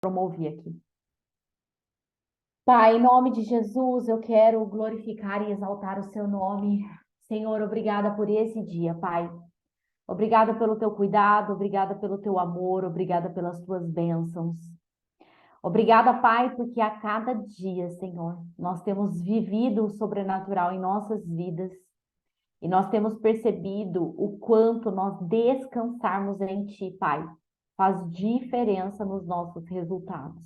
Promover aqui. Pai, em nome de Jesus, eu quero glorificar e exaltar o seu nome. Senhor, obrigada por esse dia, Pai. Obrigada pelo teu cuidado, obrigada pelo teu amor, obrigada pelas tuas bênçãos. Obrigada, Pai, porque a cada dia, Senhor, nós temos vivido o sobrenatural em nossas vidas e nós temos percebido o quanto nós descansarmos em Ti, Pai, faz diferença nos nossos resultados.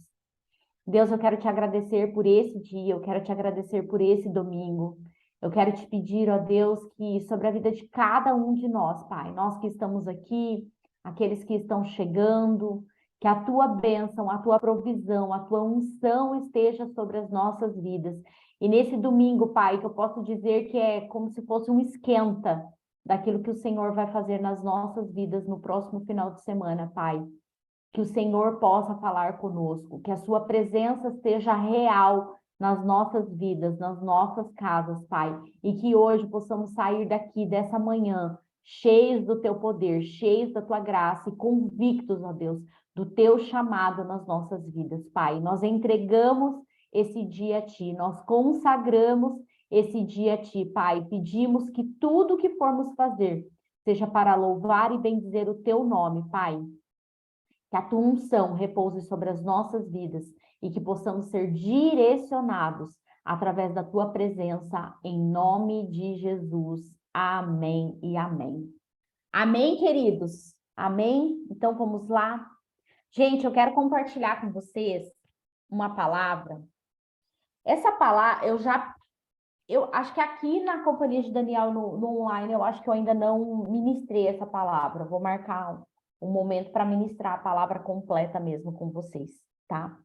Deus, eu quero te agradecer por esse dia, eu quero te agradecer por esse domingo. Eu quero te pedir, ó Deus, que sobre a vida de cada um de nós, Pai, nós que estamos aqui, aqueles que estão chegando, que a tua bênção, a tua provisão, a tua unção esteja sobre as nossas vidas. E nesse domingo, Pai, que eu posso dizer que é como se fosse um esquenta daquilo que o Senhor vai fazer nas nossas vidas no próximo final de semana, Pai. Que o Senhor possa falar conosco, que a sua presença esteja real nas nossas vidas, nas nossas casas, Pai, e que hoje possamos sair daqui dessa manhã cheios do teu poder, cheios da tua graça e convictos, ó Deus, do teu chamado nas nossas vidas, Pai. Nós entregamos esse dia a ti, nós consagramos esse dia a ti, Pai. Pedimos que tudo que formos fazer seja para louvar e bendizer o teu nome, Pai. Que a tua unção repouse sobre as nossas vidas e que possamos ser direcionados através da tua presença, em nome de Jesus. Amém e amém. Amém, queridos? Amém? Então vamos lá. Gente, eu quero compartilhar com vocês uma palavra. Essa palavra, eu acho que aqui na companhia de Daniel no online, eu acho que eu ainda não ministrei essa palavra. Vou marcar um momento para ministrar a palavra completa mesmo com vocês, tá?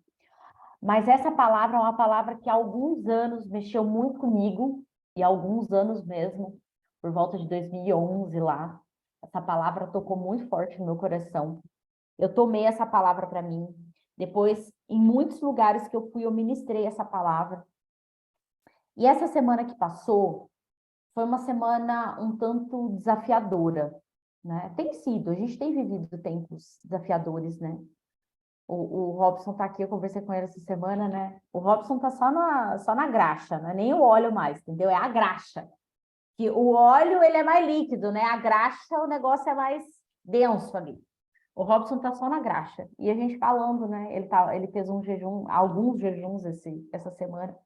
Mas essa palavra é uma palavra que há alguns anos mexeu muito comigo, e há alguns anos mesmo, por volta de 2011 lá. Essa palavra tocou muito forte no meu coração. Eu tomei essa palavra para mim. Depois, em muitos lugares que eu fui, eu ministrei essa palavra. E essa semana que passou, foi uma semana um tanto desafiadora, né? Tem sido, a gente tem vivido tempos desafiadores, né? O Robson tá aqui, eu conversei com ele essa semana, né? O Robson tá só na graxa, não é nem o óleo mais, entendeu? É a graxa. Que o óleo, ele é mais líquido, né? A graxa, o negócio é mais denso ali. O Robson tá só na graxa. E a gente falando, né? Ele fez um jejum, alguns jejuns essa semana.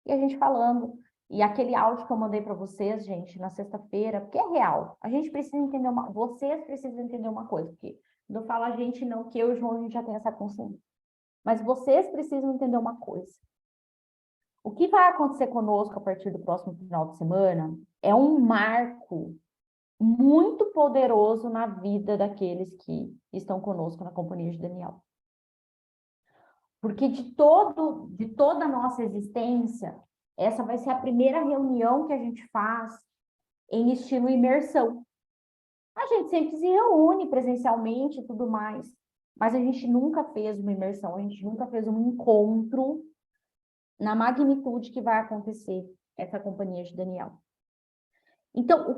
E a gente falando. E aquele áudio que eu mandei para vocês, gente, na sexta-feira, porque é real. A gente precisa entender vocês precisam entender uma coisa, porque não fala a gente não, que eu e o João a gente já tem essa consciência. Mas vocês precisam entender uma coisa. O que vai acontecer conosco a partir do próximo final de semana é um marco muito poderoso na vida daqueles que estão conosco na companhia de Daniel. Porque de toda a nossa existência, essa vai ser a primeira reunião que a gente faz em estilo imersão. A gente sempre se reúne presencialmente e tudo mais, mas a gente nunca fez uma imersão, a gente nunca fez um encontro na magnitude que vai acontecer essa companhia de Daniel. Então,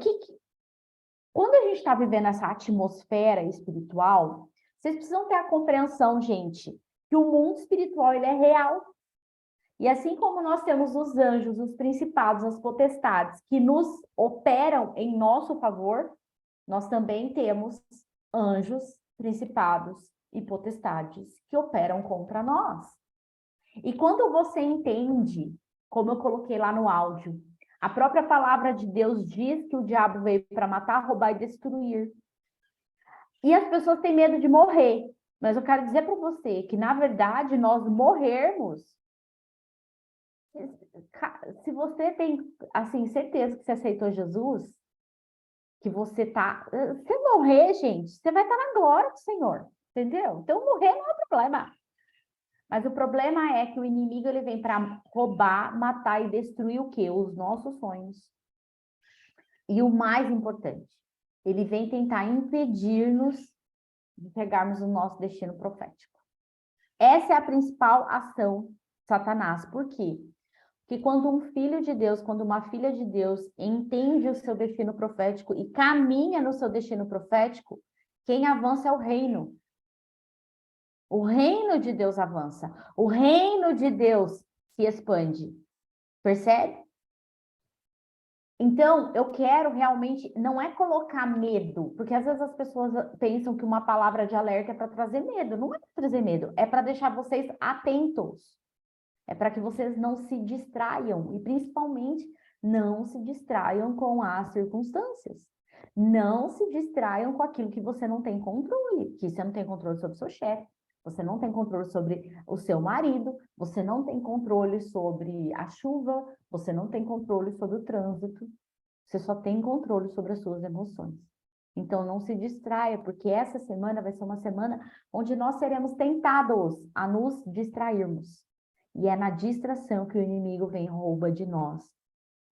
quando a gente está vivendo essa atmosfera espiritual, vocês precisam ter a compreensão, gente, que o mundo espiritual ele é real. E assim como nós temos os anjos, os principados, as potestades que nos operam em nosso favor, nós também temos anjos, principados e potestades que operam contra nós. E quando você entende, como eu coloquei lá no áudio, a própria palavra de Deus diz que o diabo veio para matar, roubar e destruir. E as pessoas têm medo de morrer. Mas eu quero dizer para você que, na verdade, nós morrermos. Se você tem, assim, certeza que você aceitou Jesus, que você tá... Se morrer, gente, você vai estar na glória do Senhor, entendeu? Então, morrer não é problema. Mas o problema é que o inimigo ele vem para roubar, matar e destruir o quê? Os nossos sonhos. E o mais importante, ele vem tentar impedir-nos de pegarmos o nosso destino profético. Essa é a principal ação de Satanás. Por quê? Porque quando um filho de Deus, quando uma filha de Deus entende o seu destino profético e caminha no seu destino profético, quem avança é o reino. O reino de Deus avança. O reino de Deus se expande. Percebe? Então, eu quero realmente, não é colocar medo, porque às vezes as pessoas pensam que uma palavra de alerta é para trazer medo. Não é para trazer medo, é para deixar vocês atentos. É para que vocês não se distraiam e principalmente não se distraiam com as circunstâncias. Não se distraiam com aquilo que você não tem controle, que você não tem controle sobre o seu chefe, você não tem controle sobre o seu marido, você não tem controle sobre a chuva, você não tem controle sobre o trânsito, você só tem controle sobre as suas emoções. Então, não se distraia, porque essa semana vai ser uma semana onde nós seremos tentados a nos distrairmos. E é na distração que o inimigo vem e rouba de nós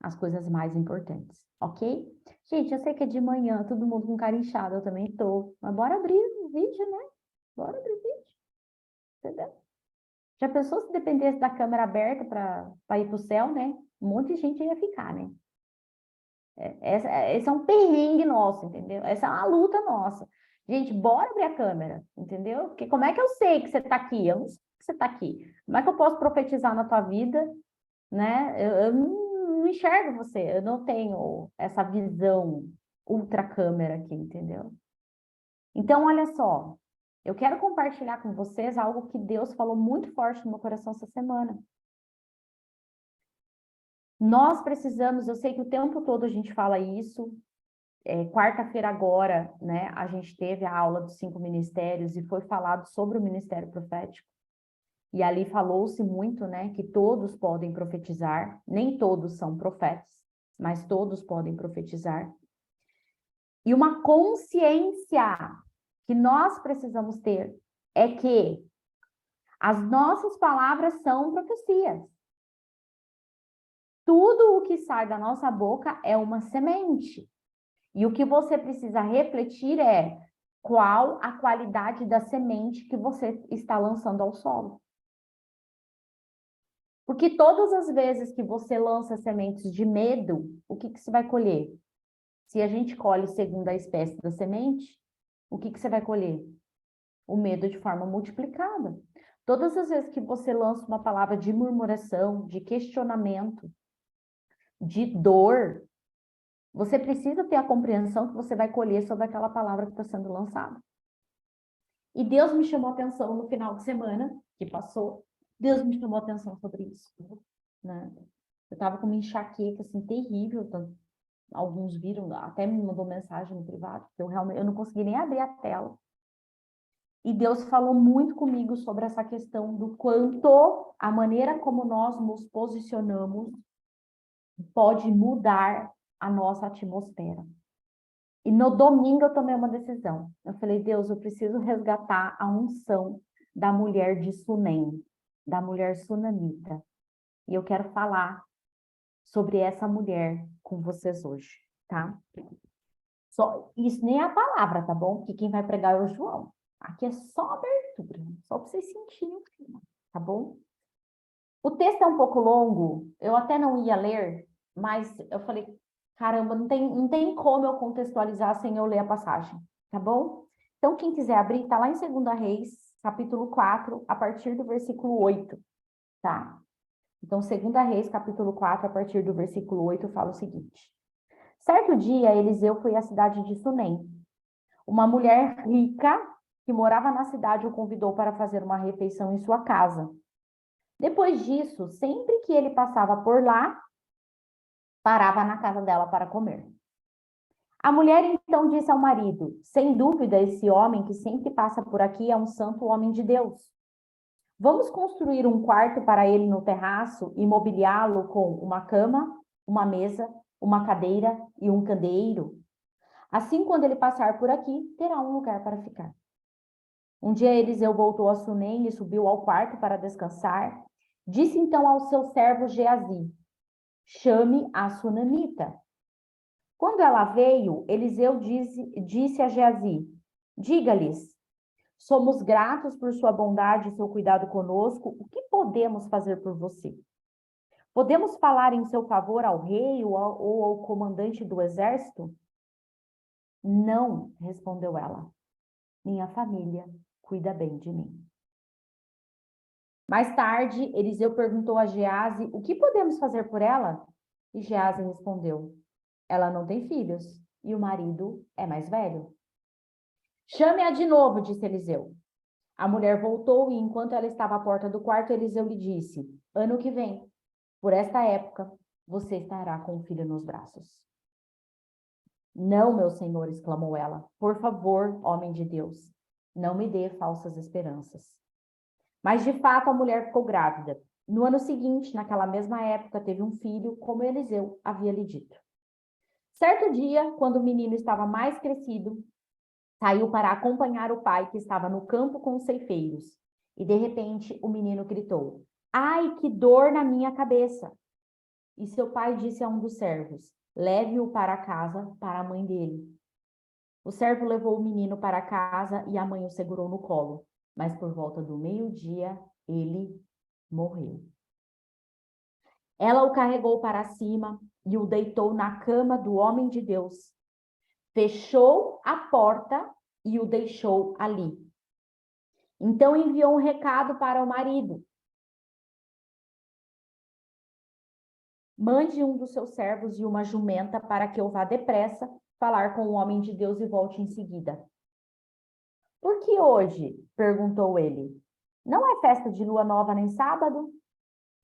as coisas mais importantes, ok? Gente, eu sei que é de manhã, todo mundo com cara inchada, eu também tô. Mas bora abrir o vídeo, né? Bora abrir o vídeo, entendeu? Já pensou se dependesse da câmera aberta para ir para o céu, né? Um monte de gente ia ficar, né? Esse é um perrengue nosso, entendeu? Essa é uma luta nossa. Gente, bora abrir a câmera, entendeu? Porque como é que eu sei que você está aqui? Eu não sei que você está aqui. Como é que eu posso profetizar na tua vida, né? Eu não enxergo você, eu não tenho essa visão ultra câmera aqui, entendeu? Então, olha só, eu quero compartilhar com vocês algo que Deus falou muito forte no meu coração essa semana. Nós precisamos, eu sei que o tempo todo a gente fala isso, quarta-feira agora, né, a gente teve a aula dos 5 ministérios e foi falado sobre o ministério profético. E ali falou-se muito, né, que todos podem profetizar, nem todos são profetas, mas todos podem profetizar. E uma consciência que nós precisamos ter é que as nossas palavras são profecias. Tudo o que sai da nossa boca é uma semente. E o que você precisa refletir é qual a qualidade da semente que você está lançando ao solo. Porque todas as vezes que você lança sementes de medo, o que você vai colher? Se a gente colhe segundo a espécie da semente, o que você vai colher? O medo de forma multiplicada. Todas as vezes que você lança uma palavra de murmuração, de questionamento, de dor, você precisa ter a compreensão que você vai colher sobre aquela palavra que está sendo lançada. E Deus me chamou a atenção no final de semana que passou. Deus me chamou a atenção sobre isso, né? Eu estava com uma enxaqueca assim terrível, então, alguns viram, até me mandou mensagem no privado, que eu não consegui nem abrir a tela. E Deus falou muito comigo sobre essa questão do quanto a maneira como nós nos posicionamos pode mudar a nossa atmosfera. E no domingo eu tomei uma decisão. Eu falei, Deus, eu preciso resgatar a unção da mulher de Sunem, da mulher sunamita. E eu quero falar sobre essa mulher com vocês hoje, tá? Só, isso nem é a palavra, tá bom? Porque quem vai pregar é o João. Aqui é só abertura, só para vocês sentirem o clima, tá bom? O texto é um pouco longo, eu até não ia ler, mas eu falei, caramba, não tem como eu contextualizar sem eu ler a passagem, tá bom? Então, quem quiser abrir, tá lá em 2 Reis, capítulo 4, a partir do versículo 8, tá? Então, 2 Reis, capítulo 4, a partir do versículo 8, fala o seguinte. Certo dia, Eliseu foi à cidade de Sunem. Uma mulher rica que morava na cidade o convidou para fazer uma refeição em sua casa. Depois disso, sempre que ele passava por lá, parava na casa dela para comer. A mulher então disse ao marido: sem dúvida, esse homem que sempre passa por aqui é um santo homem de Deus. Vamos construir um quarto para ele no terraço e mobiliá-lo com uma cama, uma mesa, uma cadeira e um candeeiro. Assim, quando ele passar por aqui, terá um lugar para ficar. Um dia Eliseu voltou a Sunem e subiu ao quarto para descansar. Disse então ao seu servo Geazi: chame a sunamita. Quando ela veio, Eliseu disse a Geazi: diga-lhes, somos gratos por sua bondade e seu cuidado conosco. O que podemos fazer por você? Podemos falar em seu favor ao rei ou ao comandante do exército? Não, respondeu ela. Minha família cuida bem de mim. Mais tarde, Eliseu perguntou a Gease: o que podemos fazer por ela? E Gease respondeu: ela não tem filhos e o marido é mais velho. Chame-a de novo, disse Eliseu. A mulher voltou e, enquanto ela estava à porta do quarto, Eliseu lhe disse: ano que vem, por esta época, você estará com o filho nos braços. Não, meu senhor, exclamou ela. Por favor, homem de Deus, não me dê falsas esperanças. Mas, de fato, a mulher ficou grávida. No ano seguinte, naquela mesma época, teve um filho, como Eliseu havia lhe dito. Certo dia, quando o menino estava mais crescido, saiu para acompanhar o pai, que estava no campo com os ceifeiros. E, de repente, o menino gritou: ai, que dor na minha cabeça! E seu pai disse a um dos servos: leve-o para casa, para a mãe dele. O servo levou o menino para casa e a mãe o segurou no colo. Mas por volta do meio-dia, ele morreu. Ela o carregou para cima e o deitou na cama do homem de Deus. Fechou a porta e o deixou ali. Então enviou um recado para o marido: mande um dos seus servos e uma jumenta para que eu vá depressa falar com o homem de Deus e volte em seguida. Por que hoje? Perguntou ele. Não é festa de lua nova nem sábado?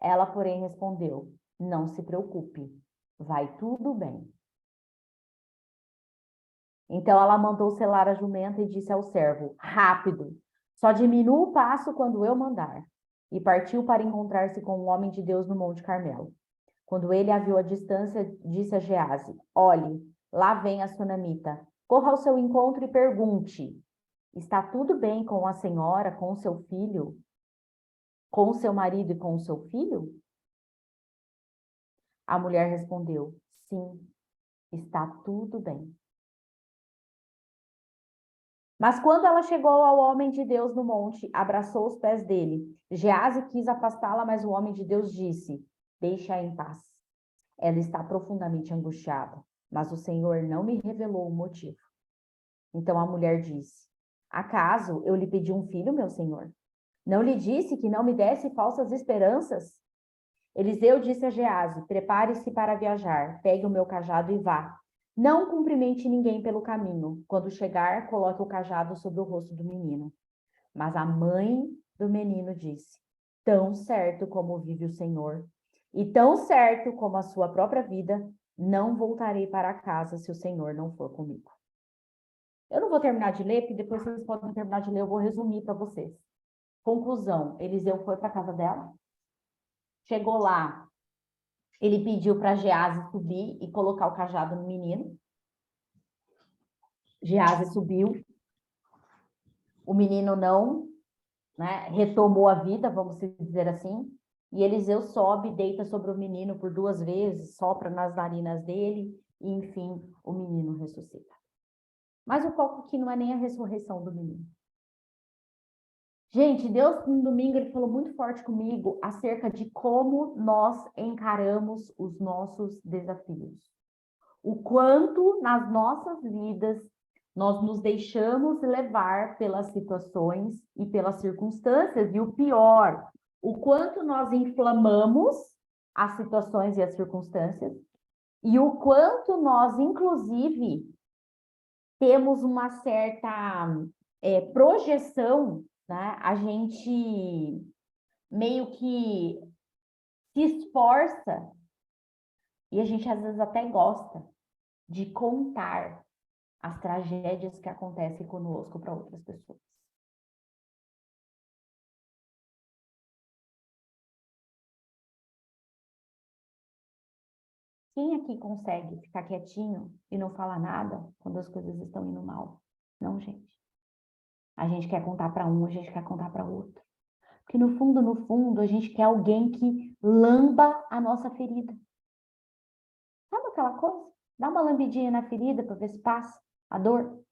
Ela, porém, respondeu: não se preocupe, vai tudo bem. Então ela mandou selar a jumenta e disse ao servo: rápido, só diminua o passo quando eu mandar. E partiu para encontrar-se com o homem de Deus no Monte Carmelo. Quando ele a viu à distância, disse a Gease: olhe, lá vem a sunamita. Corra ao seu encontro e pergunte: está tudo bem com a senhora, com o seu filho, com o seu marido e com o seu filho? A mulher respondeu: sim, está tudo bem. Mas quando ela chegou ao homem de Deus no monte, abraçou os pés dele. Gease quis afastá-la, mas o homem de Deus disse: deixa-a em paz. Ela está profundamente angustiada, mas o Senhor não me revelou o motivo. Então a mulher disse: acaso eu lhe pedi um filho, meu senhor? Não lhe disse que não me desse falsas esperanças? Eliseu disse a Gease: prepare-se para viajar, pegue o meu cajado e vá. Não cumprimente ninguém pelo caminho. Quando chegar, coloque o cajado sobre o rosto do menino. Mas a mãe do menino disse: tão certo como vive o Senhor, e tão certo como a sua própria vida, não voltarei para casa se o Senhor não for comigo. Eu não vou terminar de ler, porque depois vocês podem terminar de ler, eu vou resumir para vocês. Conclusão: Eliseu foi para a casa dela, chegou lá, ele pediu para Gease subir e colocar o cajado no menino. Gease subiu, o menino não, né, retomou a vida, vamos dizer assim, e Eliseu sobe, deita sobre o menino por 2 vezes, sopra nas narinas dele, e enfim, o menino ressuscita. Mas o foco aqui não é nem a ressurreição do menino. Gente, Deus, no domingo, ele falou muito forte comigo acerca de como nós encaramos os nossos desafios. O quanto nas nossas vidas nós nos deixamos levar pelas situações e pelas circunstâncias. E o pior, o quanto nós inflamamos as situações e as circunstâncias. E o quanto nós, inclusive, temos uma certa projeção, né? A gente meio que se esforça e a gente às vezes até gosta de contar as tragédias que acontecem conosco para outras pessoas. Quem aqui consegue ficar quietinho e não falar nada quando as coisas estão indo mal? Não, gente. A gente quer contar para um, a gente quer contar para outro. Porque no fundo, a gente quer alguém que lamba a nossa ferida. Sabe aquela coisa? Dá uma lambidinha na ferida para ver se passa a dor.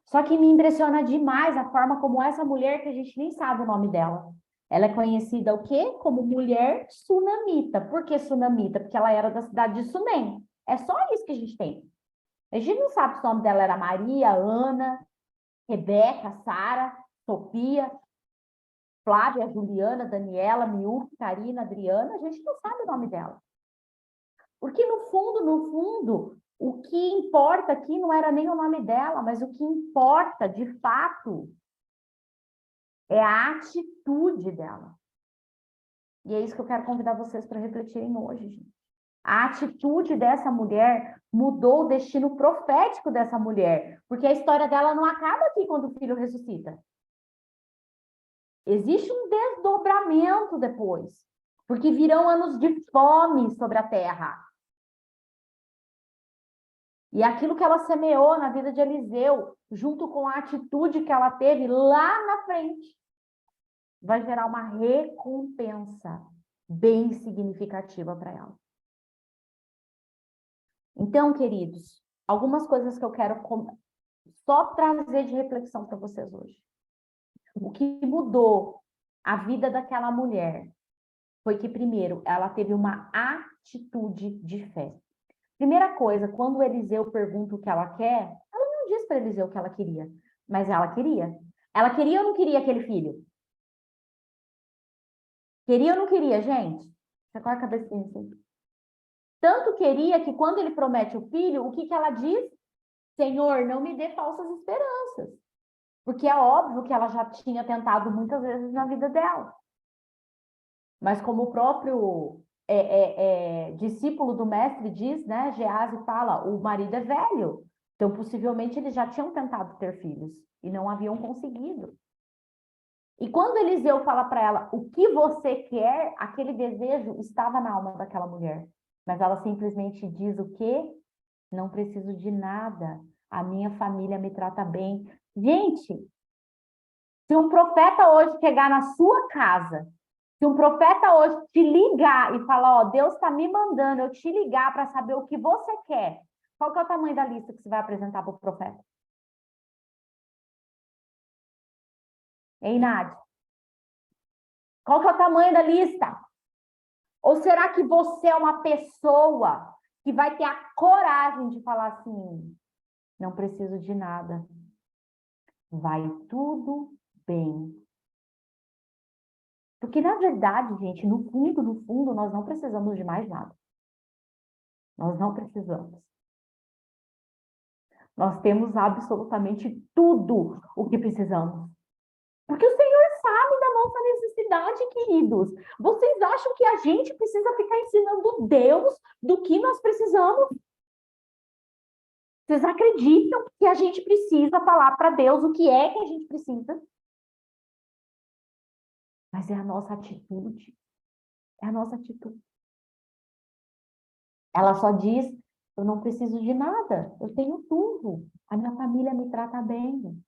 Só que me impressiona demais a forma como essa mulher, que a gente nem sabe o nome dela, ela é conhecida o quê? Como mulher sunamita. Por que sunamita? Porque ela era da cidade de Sunem. É só isso que a gente tem. A gente não sabe se o nome dela era Maria, Ana, Rebeca, Sara, Sofia. Flávia, Juliana, Daniela, Miúque, Karina, Adriana, a gente não sabe o nome dela. Porque no fundo, o que importa aqui não era nem o nome dela, mas o que importa, de fato, é a atitude dela. E é isso que eu quero convidar vocês para refletirem hoje, gente. A atitude dessa mulher mudou o destino profético dessa mulher, porque a história dela não acaba aqui quando o filho ressuscita. Existe um desdobramento depois, porque virão anos de fome sobre a terra. E aquilo que ela semeou na vida de Eliseu, junto com a atitude que ela teve lá na frente, vai gerar uma recompensa bem significativa para ela. Então, queridos, algumas coisas que eu quero só trazer de reflexão para vocês hoje. O que mudou a vida daquela mulher foi que, primeiro, ela teve uma atitude de fé. Primeira coisa, quando Eliseu pergunta o que ela quer, ela não diz para Eliseu o que ela queria, mas ela queria. Ela queria ou não queria aquele filho? Queria ou não queria, gente? Sacou a cabecinha assim. Tanto queria que quando ele promete o filho, o que que ela diz? Senhor, não me dê falsas esperanças. Porque é óbvio que ela já tinha tentado muitas vezes na vida dela. Mas como o próprio discípulo do mestre diz, né? Geazi fala, o marido é velho. Então, possivelmente, eles já tinham tentado ter filhos e não haviam conseguido. E quando Eliseu fala para ela, o que você quer, aquele desejo estava na alma daquela mulher. Mas ela simplesmente diz o quê? Não preciso de nada. A minha família me trata bem. Gente, se um profeta hoje chegar na sua casa, se um profeta hoje te ligar e falar, ó, Deus está me mandando eu te ligar para saber o que você quer, qual que é o tamanho da lista que você vai apresentar para o profeta? Hein, Nádia? Qual que é o tamanho da lista? Ou será que você é uma pessoa que vai ter a coragem de falar assim, não preciso de nada, vai tudo bem? Porque, na verdade, gente, no fundo, nós não precisamos de mais nada. Nós não precisamos. Nós temos absolutamente tudo o que precisamos. Porque o Senhor sabe da nossa necessidade, queridos. Vocês acham que a gente precisa ficar ensinando Deus do que nós precisamos? Vocês acreditam que a gente precisa falar para Deus o que é que a gente precisa? Mas é a nossa atitude. É a nossa atitude. Ela só diz, eu não preciso de nada, eu tenho tudo. A minha família me trata bem.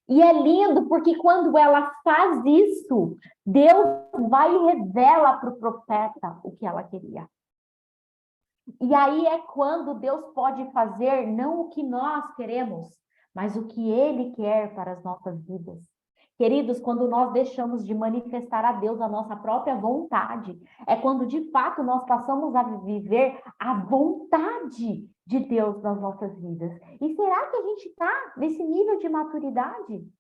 E é lindo porque quando ela faz isso, Deus vai e revela para o profeta o que ela queria. E aí é quando Deus pode fazer não o que nós queremos, mas o que Ele quer para as nossas vidas. Queridos, quando nós deixamos de manifestar a Deus a nossa própria vontade, é quando de fato nós passamos a viver a vontade de Deus nas nossas vidas. E será que a gente está nesse nível de maturidade?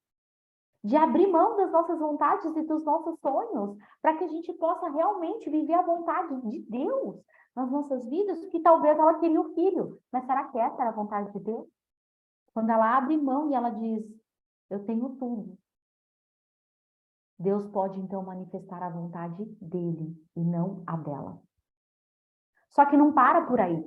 De abrir mão das nossas vontades e dos nossos sonhos, para que a gente possa realmente viver a vontade de Deus nas nossas vidas, que talvez ela queria o filho, mas será que essa era a vontade de Deus? Quando ela abre mão e ela diz, eu tenho tudo, Deus pode então manifestar a vontade dele e não a dela. Só que não para por aí.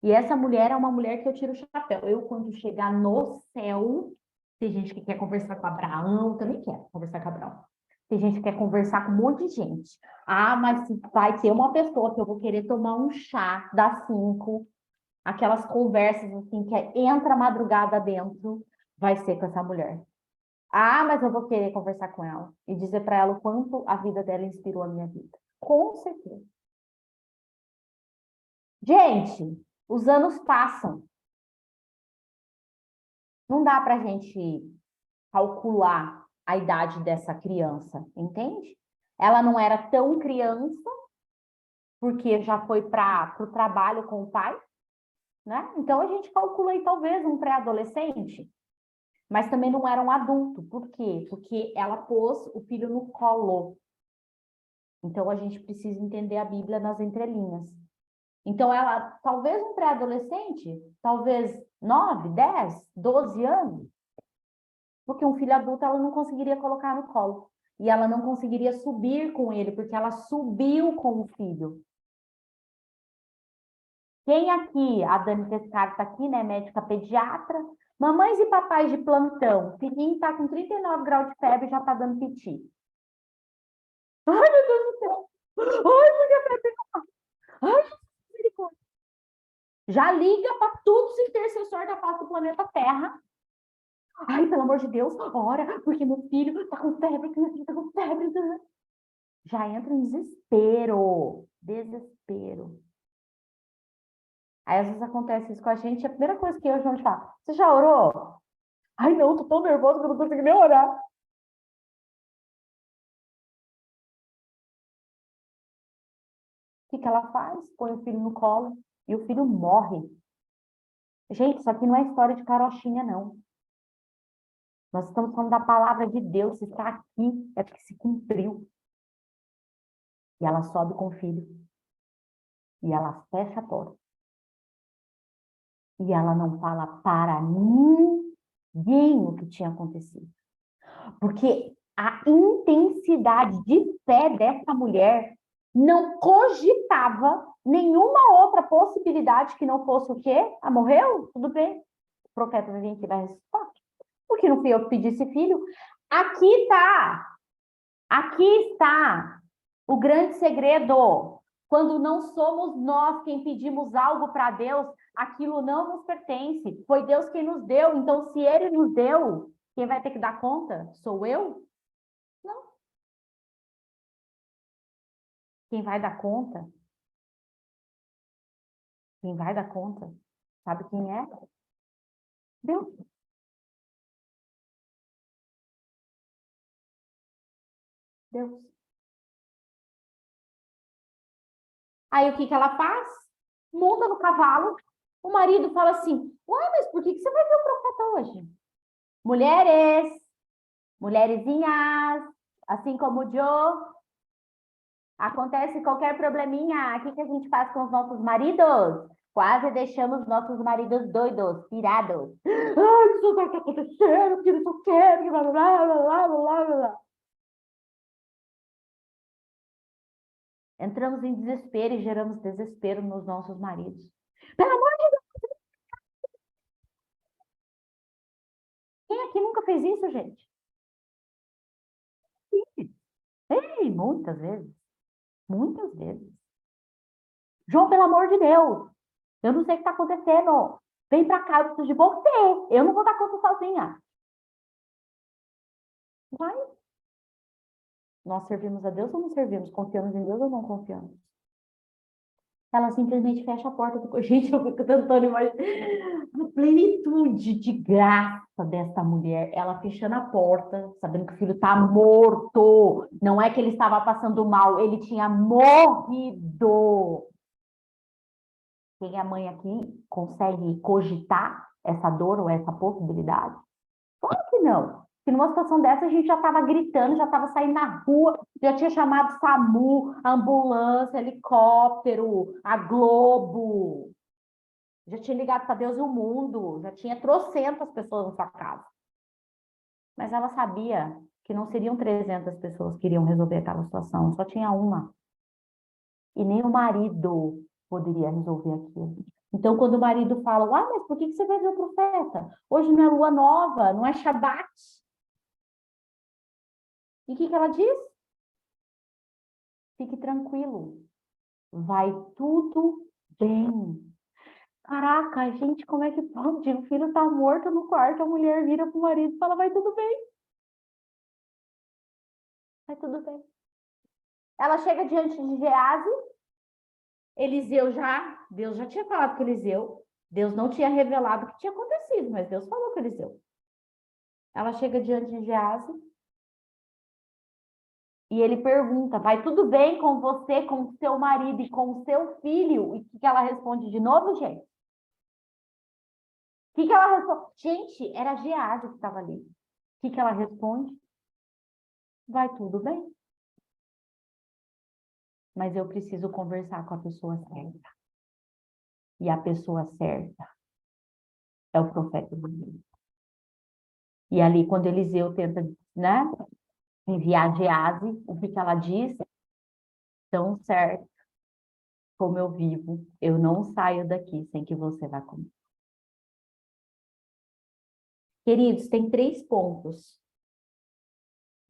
E essa mulher é uma mulher que eu tiro o chapéu. Eu, quando chegar no céu, tem gente que quer conversar com Abraão, também quer conversar com Abraão. Tem gente que quer conversar com um monte de gente. Ah, mas vai ter uma pessoa que eu vou querer tomar um chá das 5, aquelas conversas assim, que entra a madrugada dentro, vai ser com essa mulher. Ah, mas eu vou querer conversar com ela e dizer para ela o quanto a vida dela inspirou a minha vida. Com certeza. Gente, os anos passam. Não dá para a gente calcular a idade dessa criança, entende? Ela não era tão criança, porque já foi para o trabalho com o pai, né? Então a gente calcula aí talvez um pré-adolescente. mas também não era um adulto. Por quê? Porque ela pôs o filho no colo. Então, a gente precisa entender a Bíblia nas entrelinhas. Então, ela, talvez um pré-adolescente, talvez 9, 10, 12 anos, porque um filho adulto ela não conseguiria colocar no colo. E ela não conseguiria subir com ele, porque ela subiu com o filho. Quem aqui, a Dani Tescari está aqui, né, médica pediatra, mamães e papais de plantão, filhinho está com 39 graus de febre e já está dando piti. Ai, meu Deus do céu! Ai, porque a febre não passa. Ai, misericórdia. Já liga para todos os intercessores da face do planeta Terra. Ai, pelo amor de Deus, ora, porque meu filho está com febre, que meu filho está com febre. Já entra em desespero. Desespero. Aí às vezes acontece isso com a gente, a primeira coisa que eu e o João fala, você já orou? Ai, não, tô tão nervosa que eu não consigo nem orar. O que que ela faz? Põe o filho no colo e o filho morre. Gente, isso aqui não é história de carochinha, não. Nós estamos falando da palavra de Deus. Se está aqui, é porque se cumpriu. E ela sobe com o filho. E ela fecha a porta. E ela não fala para ninguém o que tinha acontecido. Porque a intensidade de fé dessa mulher não cogitava nenhuma outra possibilidade que não fosse o quê? Ah, morreu? Tudo bem. O profeta vai vir aqui e vai ressuscitar. Porque não fui eu que pedi esse filho. Aqui está. Aqui está o grande segredo. Quando não somos nós quem pedimos algo para Deus, aquilo não nos pertence. Foi Deus quem nos deu. Então, se Ele nos deu, quem vai ter que dar conta? Sou eu? Não. Quem vai dar conta? Quem vai dar conta? Sabe quem é? Deus. Deus. Aí o que que ela faz? Monta no cavalo. O marido fala assim: uai, mas por que que você vai ver o profeta hoje? Mulheres, mulherzinhas, assim como o Joe, acontece qualquer probleminha, o que que a gente faz com os nossos maridos? Quase deixamos nossos maridos doidos, pirados. Ai, isso não está acontecendo, porque eu não quero, blá, blá, blá, blá, blá, blá, blá. Entramos em desespero e geramos desespero nos nossos maridos. Pelo amor de Deus, quem aqui nunca fez isso, gente? Ei, muitas vezes. Muitas vezes. João, pelo amor de Deus, eu não sei o que está acontecendo. Vem para cá, eu preciso de você. Eu não vou dar conta sozinha. Vai. Nós servimos a Deus ou não servimos? Confiamos em Deus ou não confiamos? Ela simplesmente fecha a porta do... Gente, eu fico tentando imaginar a plenitude de graça dessa mulher. Ela fechando a porta, sabendo que o filho está morto. Não é que ele estava passando mal, ele tinha morrido. Quem é mãe aqui consegue cogitar essa dor ou essa possibilidade? Claro que não. Porque numa situação dessa a gente já estava gritando, já estava saindo na rua, já tinha chamado SAMU, ambulância, helicóptero, a Globo. Já tinha ligado para Deus e o mundo, já tinha trocentas pessoas na sua casa. Mas ela sabia que não seriam 300 pessoas que iriam resolver aquela situação, só tinha uma. E nem o marido poderia resolver aquilo. Então, quando o marido fala, ah, mas por que você vai ver o profeta? Hoje não é lua nova, não é Shabat. E o que ela diz? Fique tranquilo, vai tudo bem. Caraca, gente, como é que pode? O filho tá morto no quarto, a mulher vira pro marido e fala, vai tudo bem, vai tudo bem. Ela chega diante de Gease, Deus já tinha falado com Eliseu, Deus não tinha revelado o que tinha acontecido, mas Deus falou com Eliseu. Ela chega diante de Gease e ele pergunta, vai tudo bem com você, com o seu marido e com o seu filho? E o que ela responde de novo, gente? que ela responde? Gente, era a Gease que estava ali. O que ela responde? Vai tudo bem. Mas eu preciso conversar com a pessoa certa. E a pessoa certa é o profeta Eliseu. E ali, quando Eliseu tenta, né, enviar Gease, o que ela diz? Tão certo como eu vivo, eu não saio daqui sem que você vá comigo. Queridos, tem 3 pontos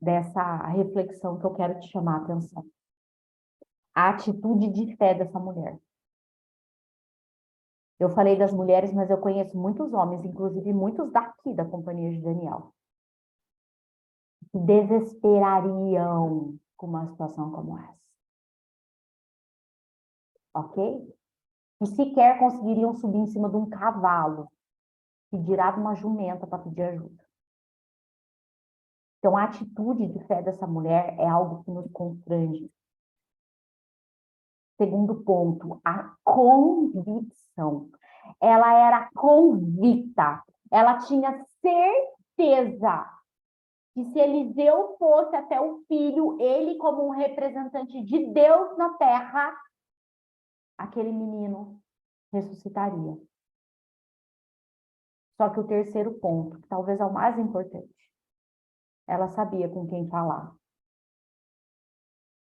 dessa reflexão que eu quero te chamar a atenção. A atitude de fé dessa mulher. Eu falei das mulheres, mas eu conheço muitos homens, inclusive muitos daqui da companhia de Daniel, que desesperariam com uma situação como essa. Ok? E sequer conseguiriam subir em cima de um cavalo, que dirá de uma jumenta para pedir ajuda. Então, a atitude de fé dessa mulher é algo que nos constrange. Segundo ponto, a convicção. Ela era convicta, ela tinha certeza que se Eliseu fosse até o filho, ele como um representante de Deus na terra, aquele menino ressuscitaria. Só que o terceiro ponto, que talvez é o mais importante, ela sabia com quem falar.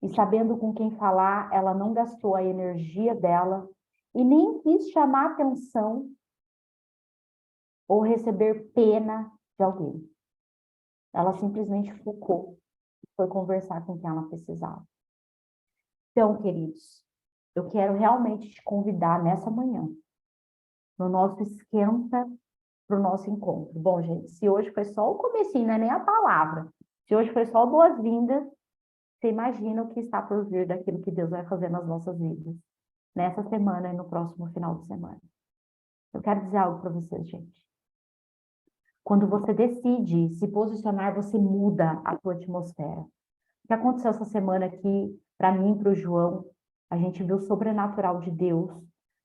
E sabendo com quem falar, ela não gastou a energia dela e nem quis chamar atenção ou receber pena de alguém. Ela simplesmente focou, foi conversar com quem ela precisava. Então, queridos, eu quero realmente te convidar nessa manhã, no nosso esquenta, para o nosso encontro. Bom, gente, se hoje foi só o comecinho, não é nem a palavra. Se hoje foi só boas-vindas, você imagina o que está por vir daquilo que Deus vai fazer nas nossas vidas, nessa semana e no próximo final de semana. Eu quero dizer algo para vocês, gente. Quando você decide se posicionar, você muda a sua atmosfera. O que aconteceu essa semana aqui, para mim, para o João, a gente viu o sobrenatural de Deus,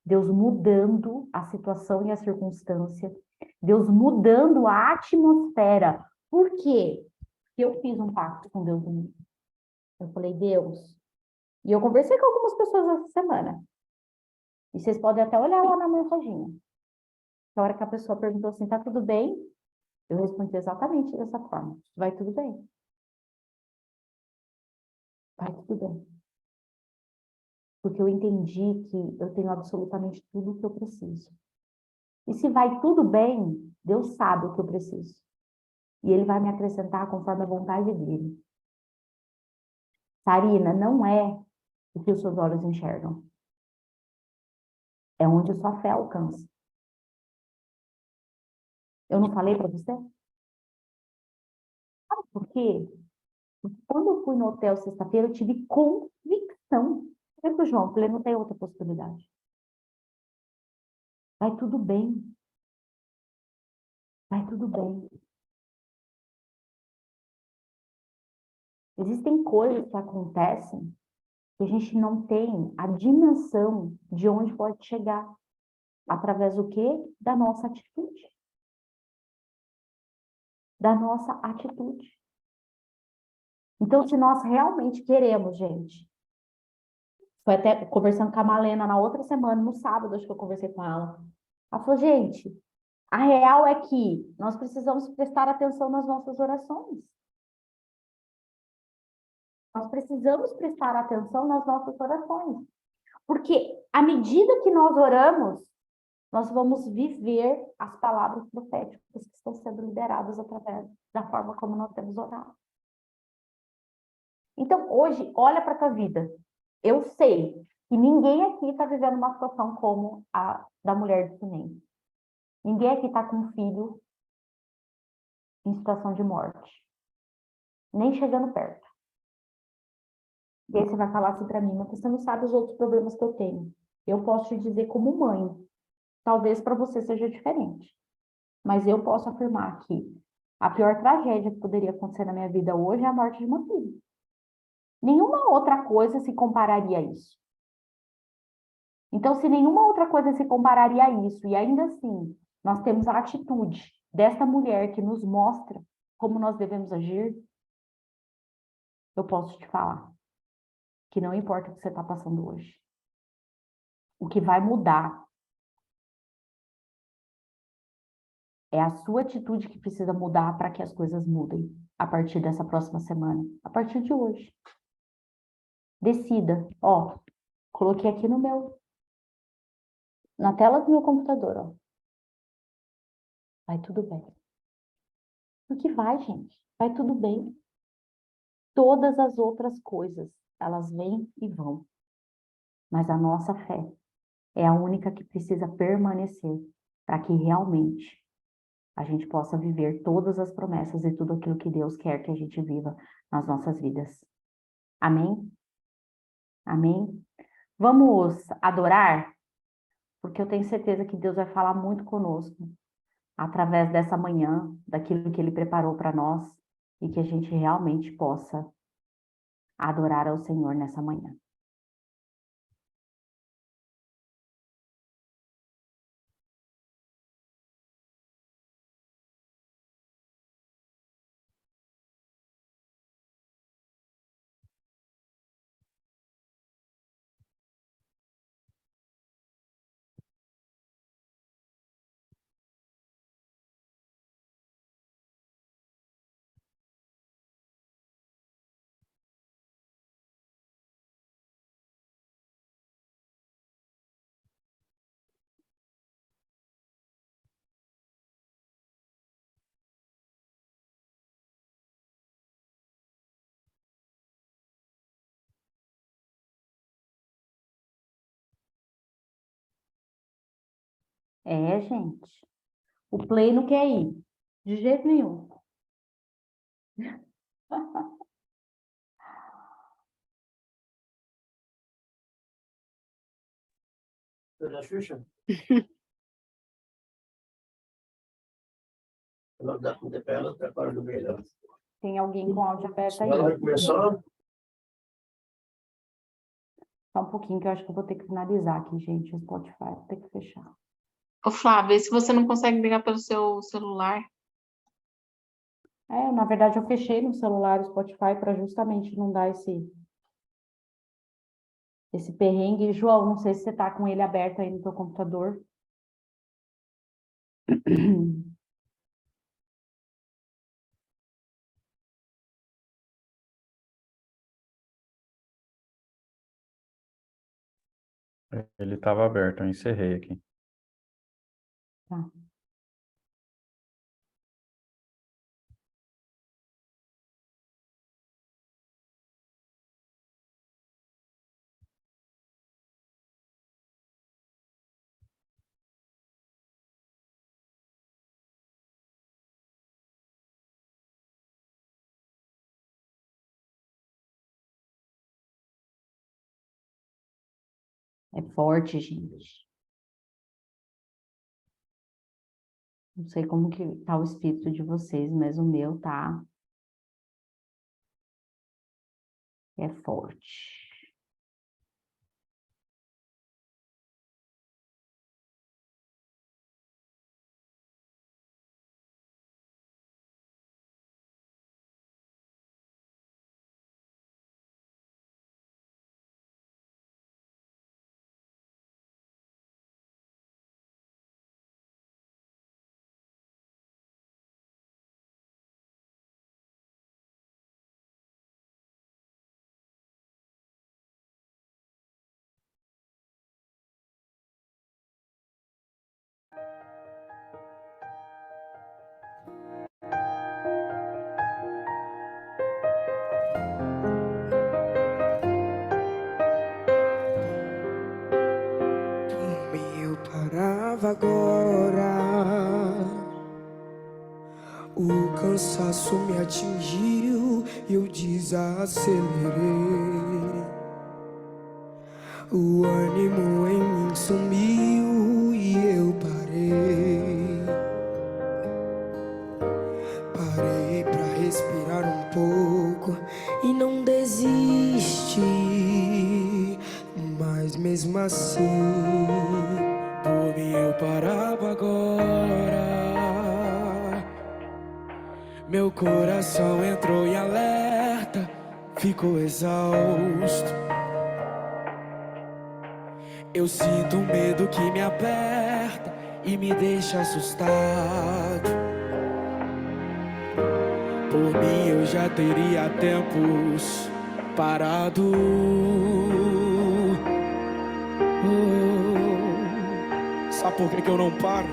Deus mudando a situação e a circunstância, Deus mudando a atmosfera. Por quê? Porque eu fiz um pacto com Deus. Eu falei, Deus, e eu conversei com algumas pessoas essa semana, e vocês podem até olhar lá na mensaginha. Na hora que a pessoa perguntou assim, tá tudo bem? Eu respondi exatamente dessa forma, vai tudo bem. Vai tudo bem. Porque eu entendi que eu tenho absolutamente tudo o que eu preciso. E se vai tudo bem, Deus sabe o que eu preciso. E Ele vai me acrescentar conforme a vontade dEle. Sarina, não é o que os seus olhos enxergam. É onde a sua fé alcança. Eu não falei para você? Sabe por quê? Porque quando eu fui no hotel sexta-feira, eu tive convicção. Eu falei pro João, falei, não tem outra possibilidade. Vai tudo bem. Vai tudo bem. Existem coisas que acontecem que a gente não tem a dimensão de onde pode chegar. Através do quê? Da nossa atitude. Da nossa atitude. Então, se nós realmente queremos, gente, foi até conversando com a Malena na outra semana, no sábado, acho que eu conversei com ela. Ela falou, gente, a real é que nós precisamos prestar atenção nas nossas orações. Nós precisamos prestar atenção nas nossas orações. Porque à medida que nós oramos, nós vamos viver as palavras proféticas que estão sendo liberadas através da forma como nós temos orado. Então, hoje, olha para a tua vida. Eu sei que ninguém aqui está vivendo uma situação como a da mulher de Sunem. Ninguém aqui está com um filho em situação de morte. Nem chegando perto. E aí você vai falar assim para mim, mas você não sabe os outros problemas que eu tenho. Eu posso te dizer como mãe. Talvez para você seja diferente. Mas eu posso afirmar que a pior tragédia que poderia acontecer na minha vida hoje é a morte de uma filha. Nenhuma outra coisa se compararia a isso. Então, se nenhuma outra coisa se compararia a isso, e ainda assim, nós temos a atitude desta mulher que nos mostra como nós devemos agir, eu posso te falar que não importa o que você está passando hoje. O que vai mudar é a sua atitude que precisa mudar para que as coisas mudem a partir dessa próxima semana, a partir de hoje. Decida, ó, coloquei aqui na tela do meu computador, ó. Vai tudo bem. Porque vai, gente, vai tudo bem. Todas as outras coisas, elas vêm e vão. Mas a nossa fé é a única que precisa permanecer para que realmente a gente possa viver todas as promessas e tudo aquilo que Deus quer que a gente viva nas nossas vidas. Amém? Amém? Vamos adorar? Porque eu tenho certeza que Deus vai falar muito conosco através dessa manhã, daquilo que Ele preparou para nós e que a gente realmente possa adorar ao Senhor nessa manhã. É, gente. O play não quer ir. De jeito nenhum. Da Xuxa? Ela dá com pra ela, prepara do melhor. Tem alguém com áudio aberto aí? Ela vai começar. Só um pouquinho que eu acho que eu vou ter que finalizar aqui, gente. O Spotify, vou ter que fechar. Ô, Flávia, e se você não consegue ligar pelo seu celular? É, na verdade, eu fechei no celular o Spotify para justamente não dar esse perrengue. João, não sei se você tá com ele aberto aí no teu computador. Ele estava aberto, eu encerrei aqui. Tá. É forte, gente. Não sei como que tá o espírito de vocês, mas o meu tá. É forte. Eu parava agora, o cansaço me atingiu e eu desacelerei. O ânimo em mim sumiu e eu parei. Parei pra respirar um pouco e não desisti. Mas mesmo assim, por mim eu parava agora. Meu coração entrou em alerta, ficou exausto. Eu sinto um medo que me aperta e me deixa assustado. Por mim eu já teria tempos parado. Sabe por que eu não paro?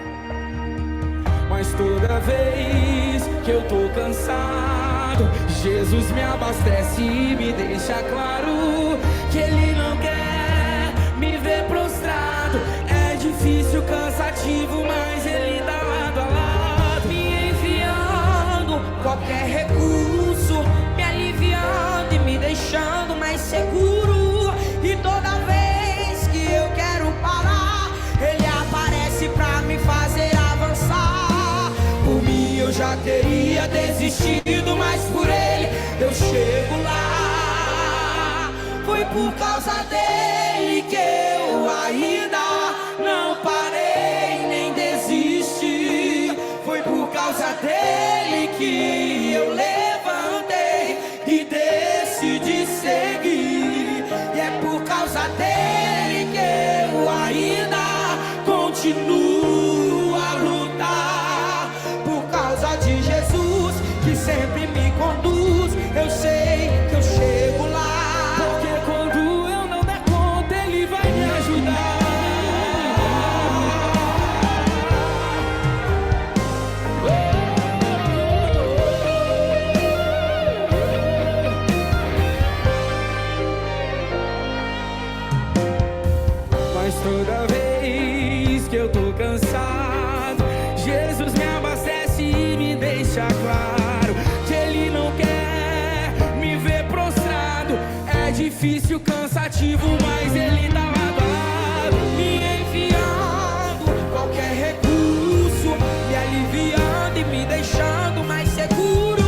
Mas toda vez que eu tô cansado, Jesus me abastece e me deixa claro que Ele não quer me ver prostrado. É difícil, cansativo, mas Ele dá lado a lado, me enviando qualquer recurso, me aliviando e me deixando mais seguro. E toda vez que eu quero parar, Ele aparece pra me fazer avançar. Por mim eu já teria desistido, mas por Ele eu chego lá. Foi por causa dele que eu ainda não parei nem desisti. Foi por causa dele que eu levantei e decidi seguir. E é por causa dele que eu ainda continuo a lutar. Por causa de Jesus que sempre me conduz, eu sei que eu chego lá. Porque quando eu não der conta, Ele vai me ajudar. Mas toda vez que eu tô cansado, Jesus me abastece e me deixa claro que Ele não quer me ver prostrado. É difícil, cansativo, mas Ele dá lado a lado, me enviando qualquer recurso, me aliviando e me deixando mais seguro.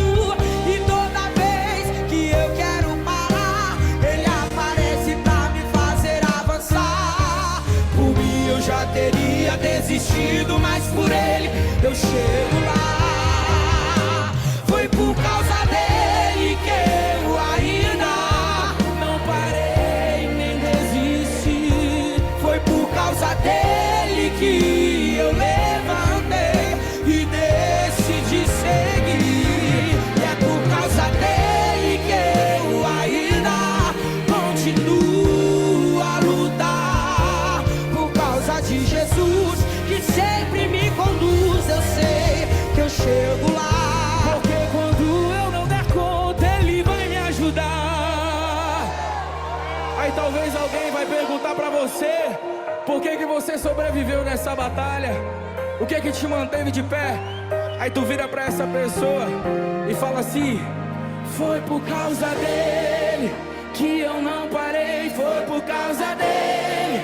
E toda vez que eu quero parar, Ele aparece pra me fazer avançar. Por mim eu já teria desistido, mas por Ele eu chego lá. Foi por causa dele que eu ainda não parei nem desisti. Foi por causa dele que eu levantei e decidi seguir. E é por causa dele que eu ainda continuo a lutar. Por causa de Jesus que sempre me conduz, eu sei que eu chego lá. Porque quando eu não der conta, Ele vai me ajudar. Aí talvez alguém vai perguntar pra você: por que você sobreviveu nessa batalha? O que te manteve de pé? Aí tu vira pra essa pessoa e fala assim: foi por causa dele que eu não parei. Foi por causa dele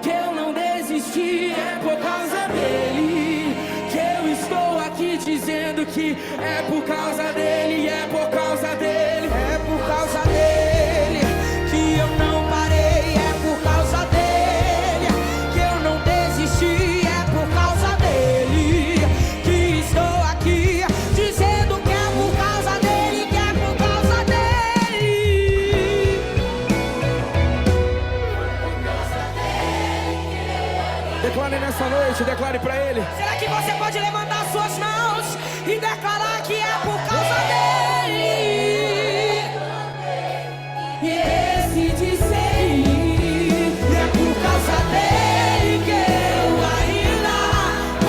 que eu não desisti. É por causa dele que eu estou aqui dizendo que é por causa dele. É por causa dele. É por causa dele que eu não parei. É por causa dele que eu não desisti. É por causa dele que estou aqui dizendo que é por causa dele. Que é por causa dele. Declare nessa noite, declare pra Ele. Será que você pode levantar suas mãos e declarar que é por causa dele? E decidi seguir. E é por causa dele que eu ainda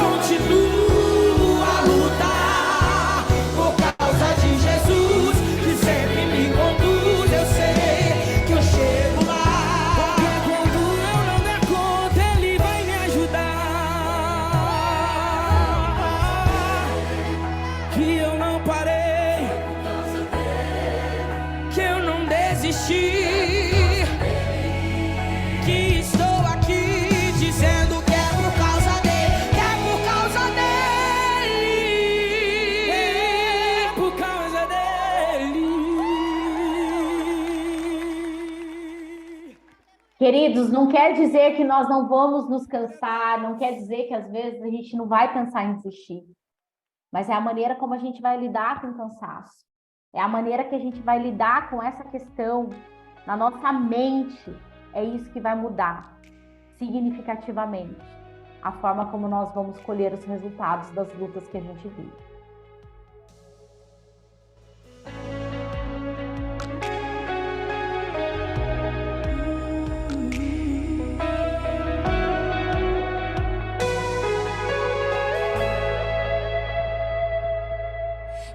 continuo a lutar. Por causa de Jesus que sempre me conduz, eu sei que eu chego lá. Porque quando eu não der conta, Ele vai me ajudar. Que eu não parei, que eu não desisti, que estou aqui dizendo que é por causa dele. Que é por causa dele. É por causa dele. Queridos, não quer dizer que nós não vamos nos cansar, não quer dizer que às vezes a gente não vai pensar em desistir, mas é a maneira como a gente vai lidar com o cansaço, é a maneira que a gente vai lidar com essa questão na nossa mente, é isso que vai mudar significativamente a forma como nós vamos colher os resultados das lutas que a gente vive.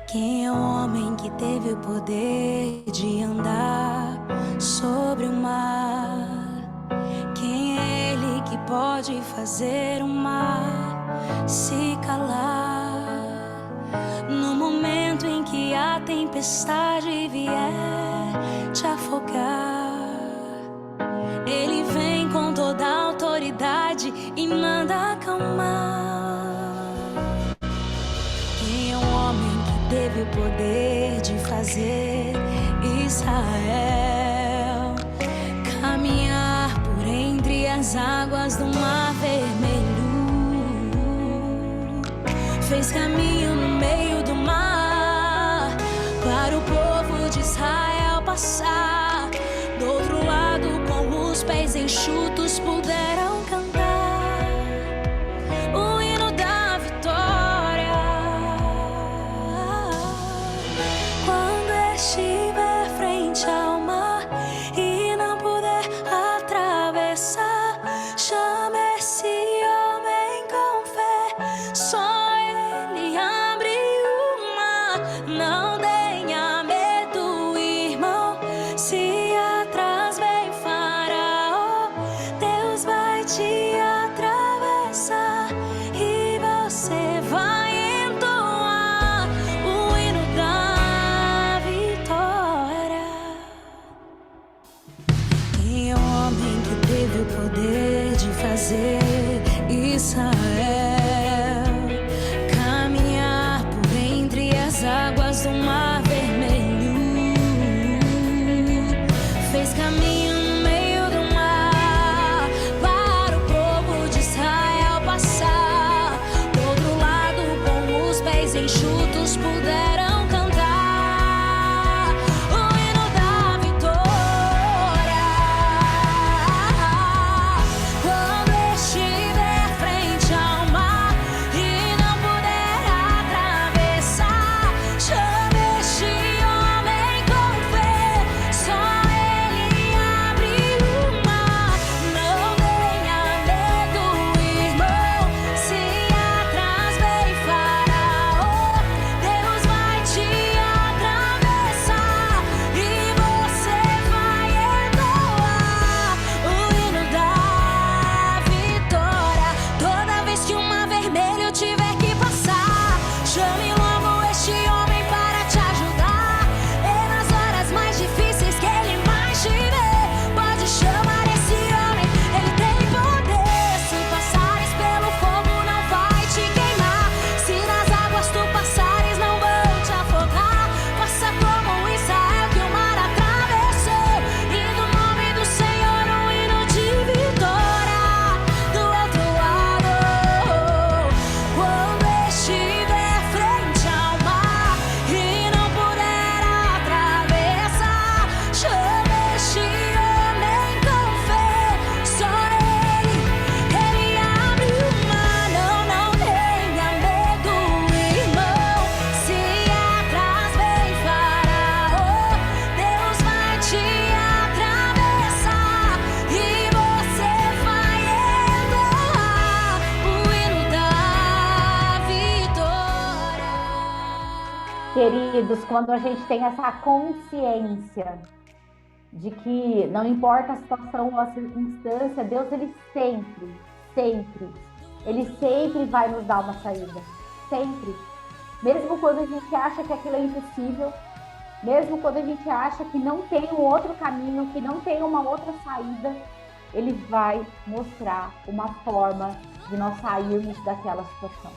Quem é o homem que teve o poder de andar sobre o mar? Quem é ele que pode fazer o mar se calar? No momento em que a tempestade vier te afogar, ele vem com toda a autoridade e manda acalmar. Quem é o homem que teve o poder de fazer Israel caminhar por entre as águas do Mar Vermelho? Fez caminho no meio do mar para o povo de Israel passar. Do outro lado, com os pés enxutos, puderam cantar o hino da vitória. Quando estiver frente ao mar e não puder atravessar, chame esse homem com fé, só ele abre o mar. Não tenha medo, irmão, se atrás vem Faraó, Deus vai te atravessar e você vai entoar o hino da vitória. Quem é o homem que teve o poder de fazer Israel caminhar por entre as águas do Mar Vermelho? Fez caminho no meio do mar para o povo de Israel passar. Do outro lado, com os pés enxutos, puderam cantar o hino da vitória. Quando estiver frente ao mar e não puder atravessar, chame este homem com fé, só ele abre o mar. Não tenha medo, irmão, se atrás vem Faraó, Deus vai te atravessar e você vai entoar o hino da vitória. Toda vez que o Mar Vermelho tiver que passar, chame logo este homem para te ajudar. É nas horas mais difíceis que ele mais te vê. Pode chamar esse homem, ele tem poder. Se passares pelo fogo, não vai te queimar. Se nas águas tu passares, não vão te afogar. Faça como Israel que o mar atravessou, e no nome do Senhor um hino de vitória. Do outro lado, quando estiver frente ao mar e não puder atravessar, chame este homem com fé, só ele abre o mar. Não tenha medo, irmão, se atrás vem Faraó, Deus vai te atravessar e você vai entoar o hino da vitória. Queridos, quando a gente tem essa consciência de que não importa a situação ou a circunstância, Deus, ele sempre vai nos dar uma saída. Sempre. Mesmo quando a gente acha que aquilo é impossível, mesmo quando a gente acha que não tem um outro caminho, que não tem uma outra saída, ele vai mostrar uma forma de nós sairmos daquela situação.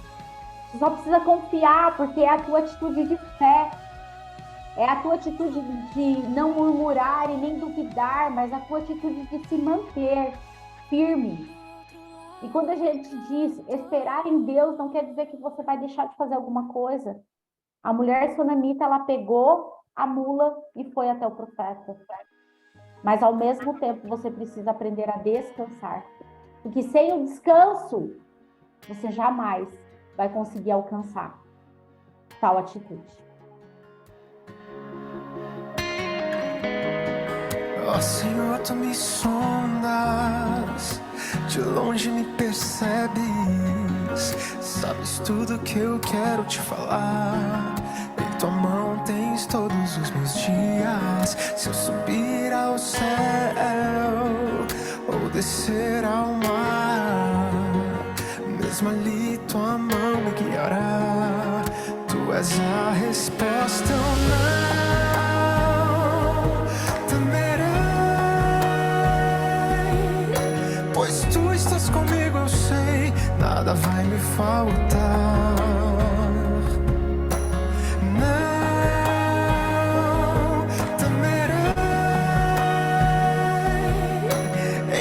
Você só precisa confiar, porque é a tua atitude de fé. É a tua atitude de não murmurar e nem duvidar, mas a tua atitude de se manter firme. E quando a gente diz esperar em Deus, não quer dizer que você vai deixar de fazer alguma coisa. A mulher sunamita, ela pegou a mula e foi até o profeta. Mas ao mesmo tempo você precisa aprender a descansar. Porque sem o descanso, você jamais vai conseguir alcançar tal atitude. Ó Senhor, tu me sondas, de longe me percebes, sabes tudo que eu quero te falar. Em tua mão tens todos os meus dias. Se eu subir ao céu ou descer ao mar, mesmo ali tua mão me guiará. Tu és a resposta, eu não temerei, pois tu estás comigo, eu sei, nada vai me faltar. Não temerei,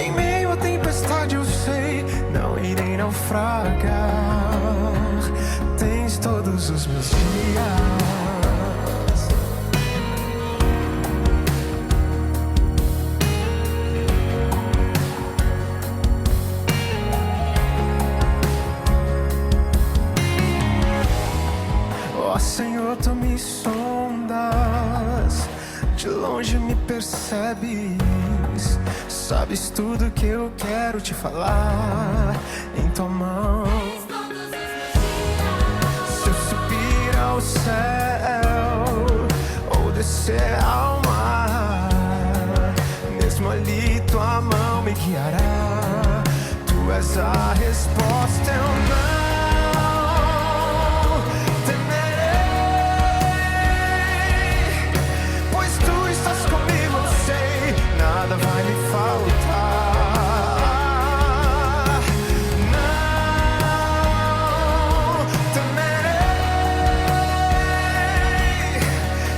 em meio à tempestade eu sei, não irei naufragar. Tens todos os meus dias. Ó Senhor, tu me sondas, de longe me percebes, sabes tudo que eu quero te falar. Em tua mão, se eu subir ao céu ou descer ao mar, mesmo ali tua mão me guiará. Tu és a resposta, eu não temerei, pois tu estás comigo, eu sei, nada vai me faltar. Não temerei,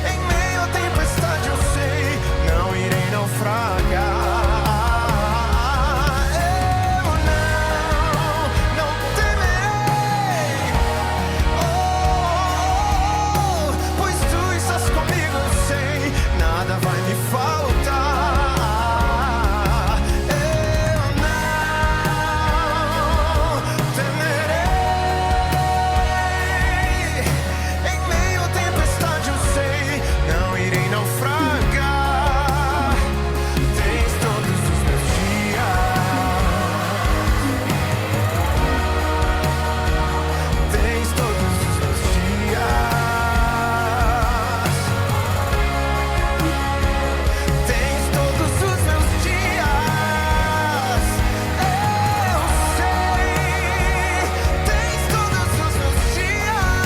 em meio à tempestade eu sei, não irei naufragar. Eu não temerei, pois tu estás comigo, eu sei, nada vai me faltar. Eu não temerei, em meio à tempestade eu sei, não irei naufragar. Tens todos os meus dias. Tens todos os meus dias. Tens todos os meus dias. Eu sei. Tens todos os meus dias.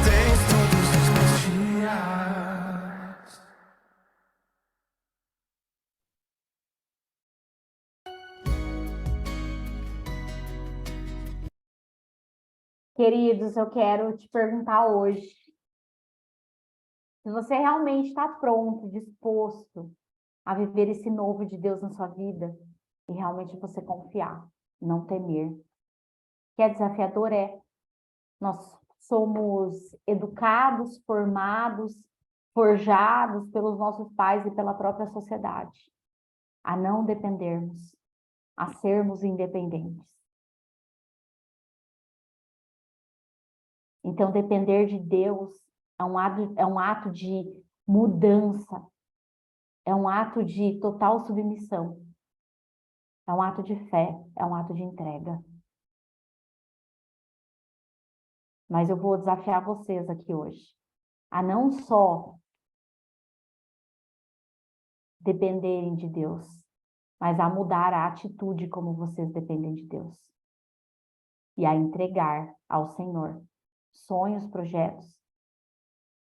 Tens todos os meus dias. Queridos, eu quero te perguntar hoje se você realmente está pronto, disposto a viver esse novo de Deus na sua vida e realmente você confiar, não temer. Que é desafiador, é. Nós somos educados, formados, forjados pelos nossos pais e pela própria sociedade a não dependermos, a sermos independentes. Então, depender de Deus é um ato de mudança, é um ato de total submissão, é um ato de fé, é um ato de entrega. Mas eu vou desafiar vocês aqui hoje a não só dependerem de Deus, mas a mudar a atitude como vocês dependem de Deus e a entregar ao Senhor sonhos, projetos,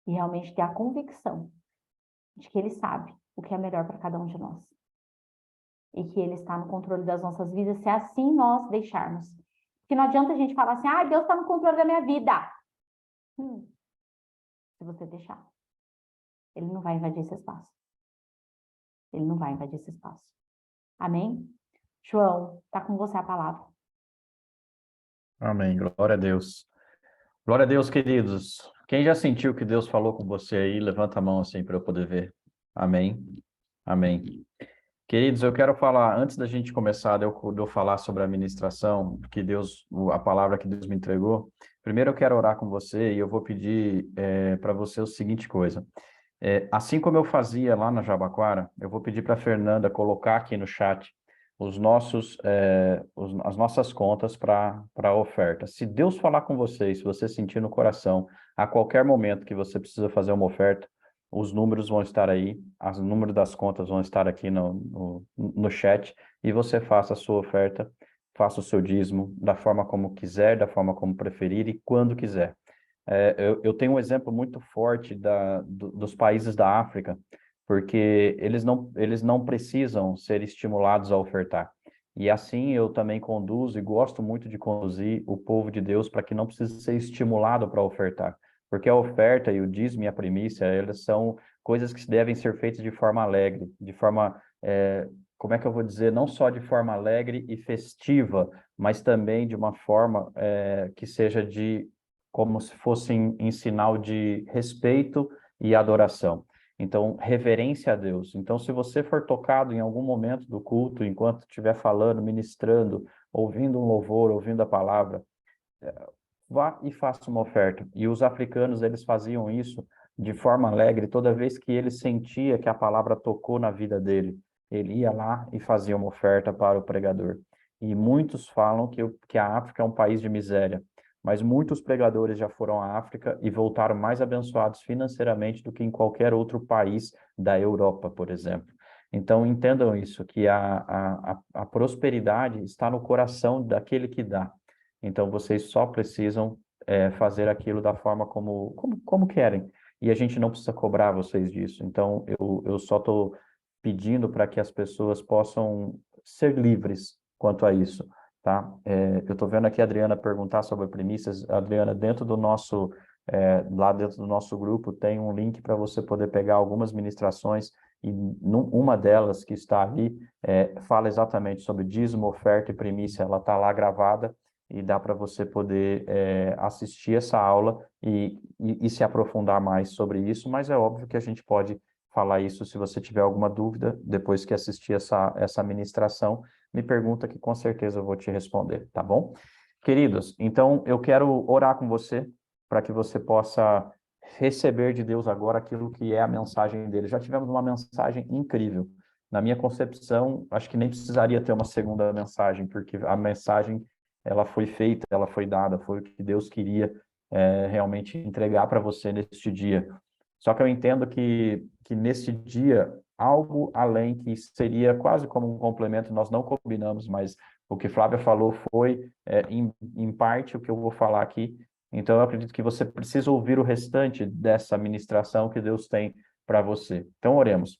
e realmente ter a convicção de que Ele sabe o que é melhor para cada um de nós. E que Ele está no controle das nossas vidas, se assim nós deixarmos Que não adianta a gente falar assim, ah, Deus está no controle da minha vida. Se você deixar, ele não vai invadir esse espaço. Ele não vai invadir esse espaço. Amém? João, tá com você a palavra. Amém. Glória a Deus. Glória a Deus, queridos. Quem já sentiu que Deus falou com você aí, levanta a mão assim para eu poder ver. Amém. Amém. Queridos, eu quero falar, antes da gente começar, de eu falar sobre a ministração, que Deus, a palavra que Deus me entregou, primeiro eu quero orar com você e eu vou pedir para você a seguinte coisa. Assim como eu fazia lá na Jabaquara, eu vou pedir para a Fernanda colocar aqui no chat as nossas contas para a oferta. Se Deus falar com você, se você sentir no coração, a qualquer momento que você precisa fazer uma oferta, os números vão estar aí, os números das contas vão estar aqui no chat, e você faça a sua oferta, faça o seu dízimo, da forma como quiser, da forma como preferir e quando quiser. Eu tenho um exemplo muito forte dos países da África, porque eles não precisam ser estimulados a ofertar. E assim eu também conduzo e gosto muito de conduzir o povo de Deus para que não precise ser estimulado para ofertar. Porque a oferta e o dízimo e a primícia, elas são coisas que devem ser feitas de forma alegre, de forma, como é que eu vou dizer, não só de forma alegre e festiva, mas também de uma forma que seja como se fosse em sinal de respeito e adoração. Então, reverência a Deus. Então, se você for tocado em algum momento do culto, enquanto estiver falando, ministrando, ouvindo um louvor, ouvindo a palavra, vá e faça uma oferta. E os africanos, eles faziam isso de forma alegre, toda vez que ele sentia que a palavra tocou na vida dele, ele ia lá e fazia uma oferta para o pregador. E muitos falam que a África é um país de miséria, mas muitos pregadores já foram à África e voltaram mais abençoados financeiramente do que em qualquer outro país da Europa, por exemplo. Então, entendam isso, que a prosperidade está no coração daquele que dá. Então, vocês só precisam fazer aquilo da forma como querem. E a gente não precisa cobrar vocês disso. Então, eu só estou pedindo para que as pessoas possam ser livres quanto a isso, tá? Eu estou vendo aqui a Adriana perguntar sobre primícias. Adriana, lá dentro do nosso grupo tem um link para você poder pegar algumas ministrações, e uma delas que está ali fala exatamente sobre dízimo, oferta e primícia. Ela está lá gravada, e dá para você poder assistir essa aula e se aprofundar mais sobre isso, mas é óbvio que a gente pode falar isso se você tiver alguma dúvida, depois que assistir essa ministração, me pergunta que com certeza eu vou te responder, tá bom? Queridos, então eu quero orar com você para que você possa receber de Deus agora aquilo que é a mensagem dele. Já tivemos uma mensagem incrível. Na minha concepção, acho que nem precisaria ter uma segunda mensagem, porque a mensagem ela foi feita, ela foi dada, foi o que Deus queria realmente entregar para você neste dia. Só que eu entendo que neste dia, algo além que seria quase como um complemento, nós não combinamos, mas o que Flávia falou foi, em parte, o que eu vou falar aqui. Então, eu acredito que você precisa ouvir o restante dessa ministração que Deus tem para você. Então, oremos.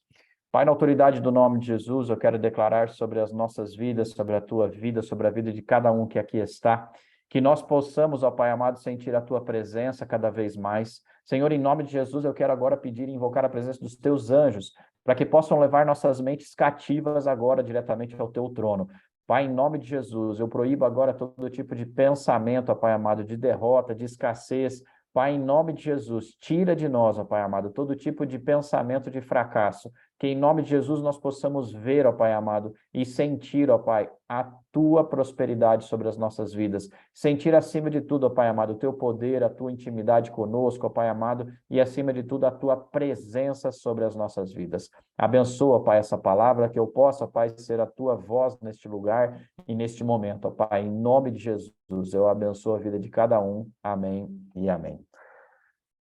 Pai, na autoridade do nome de Jesus, eu quero declarar sobre as nossas vidas, sobre a tua vida, sobre a vida de cada um que aqui está, que nós possamos, ó Pai amado, sentir a tua presença cada vez mais. Senhor, em nome de Jesus, eu quero agora pedir e invocar a presença dos teus anjos, para que possam levar nossas mentes cativas agora diretamente ao teu trono. Pai, em nome de Jesus, eu proíbo agora todo tipo de pensamento, ó Pai amado, de derrota, de escassez. Pai, em nome de Jesus, tira de nós, ó Pai amado, todo tipo de pensamento de fracasso. Que em nome de Jesus nós possamos ver, ó Pai amado, e sentir, ó Pai, a tua prosperidade sobre as nossas vidas. Sentir acima de tudo, ó Pai amado, o teu poder, a tua intimidade conosco, ó Pai amado, e acima de tudo a tua presença sobre as nossas vidas. Abençoa, ó Pai, essa palavra, que eu possa, ó Pai, ser a tua voz neste lugar e neste momento, ó Pai. Em nome de Jesus, eu abençoo a vida de cada um. Amém e amém.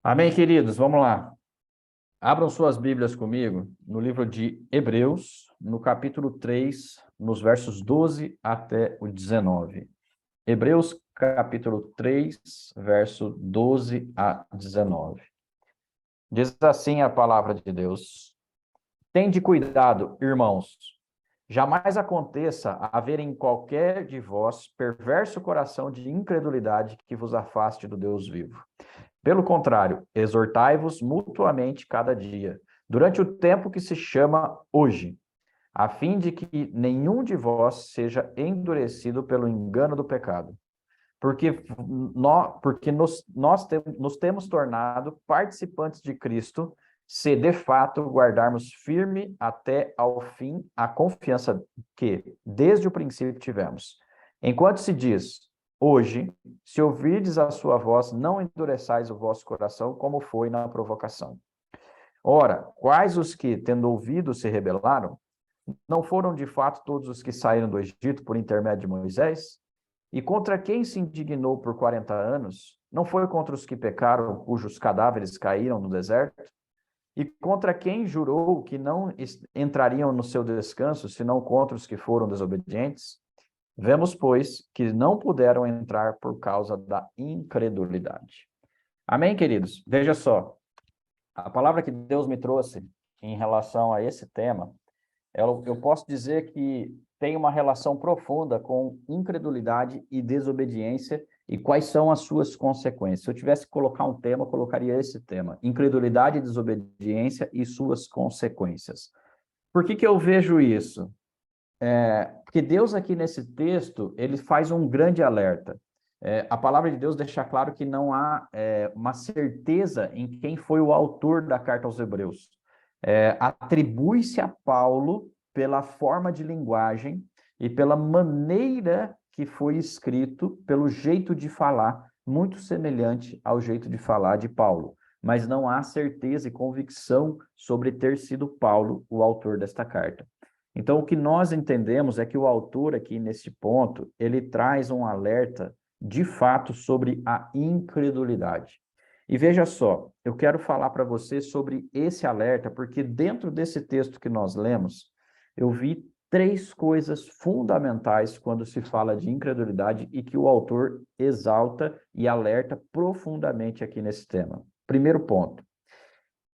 Amém, queridos? Vamos lá. Abram suas Bíblias comigo no livro de Hebreus, no capítulo 3, nos versos 12 até o 19. Hebreus, capítulo 3, verso 12 a 19. Diz assim a palavra de Deus: Tende cuidado, irmãos, Jamais aconteça haver em qualquer de vós perverso coração de incredulidade que vos afaste do Deus vivo. Pelo contrário, exortai-vos mutuamente cada dia, durante o tempo que se chama hoje, a fim de que nenhum de vós seja endurecido pelo engano do pecado. Porque nos temos tornado participantes de Cristo, se de fato guardarmos firme até ao fim a confiança que, desde o princípio, tivemos. Enquanto se diz, hoje, se ouvirdes a sua voz, não endureçais o vosso coração, como foi na provocação. Ora, quais os que, tendo ouvido, se rebelaram? Não foram de fato todos os que saíram do Egito por intermédio de Moisés? E contra quem se indignou por 40 anos? Não foi contra os que pecaram, cujos cadáveres caíram no deserto? E contra quem jurou que não entrariam no seu descanso, senão contra os que foram desobedientes? Vemos, pois, que não puderam entrar por causa da incredulidade. Amém, queridos? Veja só, a palavra que Deus me trouxe em relação a esse tema, eu posso dizer que tem uma relação profunda com incredulidade e desobediência e quais são as suas consequências. Se eu tivesse que colocar um tema, eu colocaria esse tema: incredulidade, desobediência e suas consequências. Por que eu vejo isso? Porque Deus aqui nesse texto, ele faz um grande alerta. A palavra de Deus deixa claro que não há uma certeza em quem foi o autor da carta aos Hebreus. Atribui-se a Paulo pela forma de linguagem e pela maneira que foi escrito, pelo jeito de falar, muito semelhante ao jeito de falar de Paulo. Mas não há certeza e convicção sobre ter sido Paulo o autor desta carta. Então, o que nós entendemos é que o autor aqui, nesse ponto, ele traz um alerta, de fato, sobre a incredulidade. E veja só, eu quero falar para você sobre esse alerta, porque dentro desse texto que nós lemos, eu vi 3 coisas fundamentais quando se fala de incredulidade e que o autor exalta e alerta profundamente aqui nesse tema. Primeiro ponto,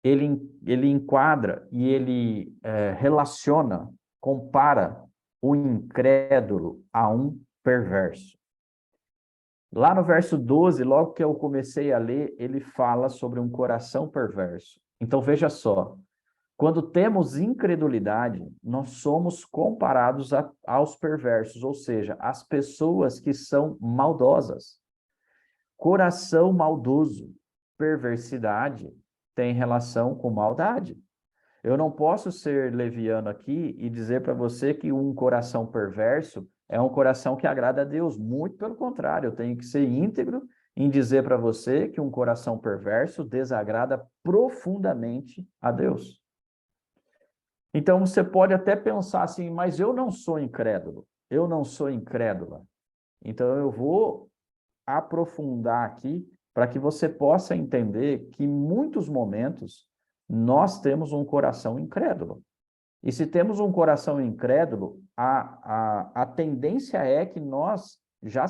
ele enquadra e ele relaciona, compara o incrédulo a um perverso. Lá no verso 12, logo que eu comecei a ler, ele fala sobre um coração perverso. Então, veja só, quando temos incredulidade, nós somos comparados aos perversos, ou seja, às pessoas que são maldosas. Coração maldoso, perversidade, tem relação com maldade. Eu não posso ser leviano aqui e dizer para você que um coração perverso é um coração que agrada a Deus. Muito pelo contrário, eu tenho que ser íntegro em dizer para você que um coração perverso desagrada profundamente a Deus. Então, você pode até pensar assim, mas eu não sou incrédulo, eu não sou incrédula. Então, eu vou aprofundar aqui para que você possa entender que em muitos momentos nós temos um coração incrédulo. E se temos um coração incrédulo, a tendência é que nós já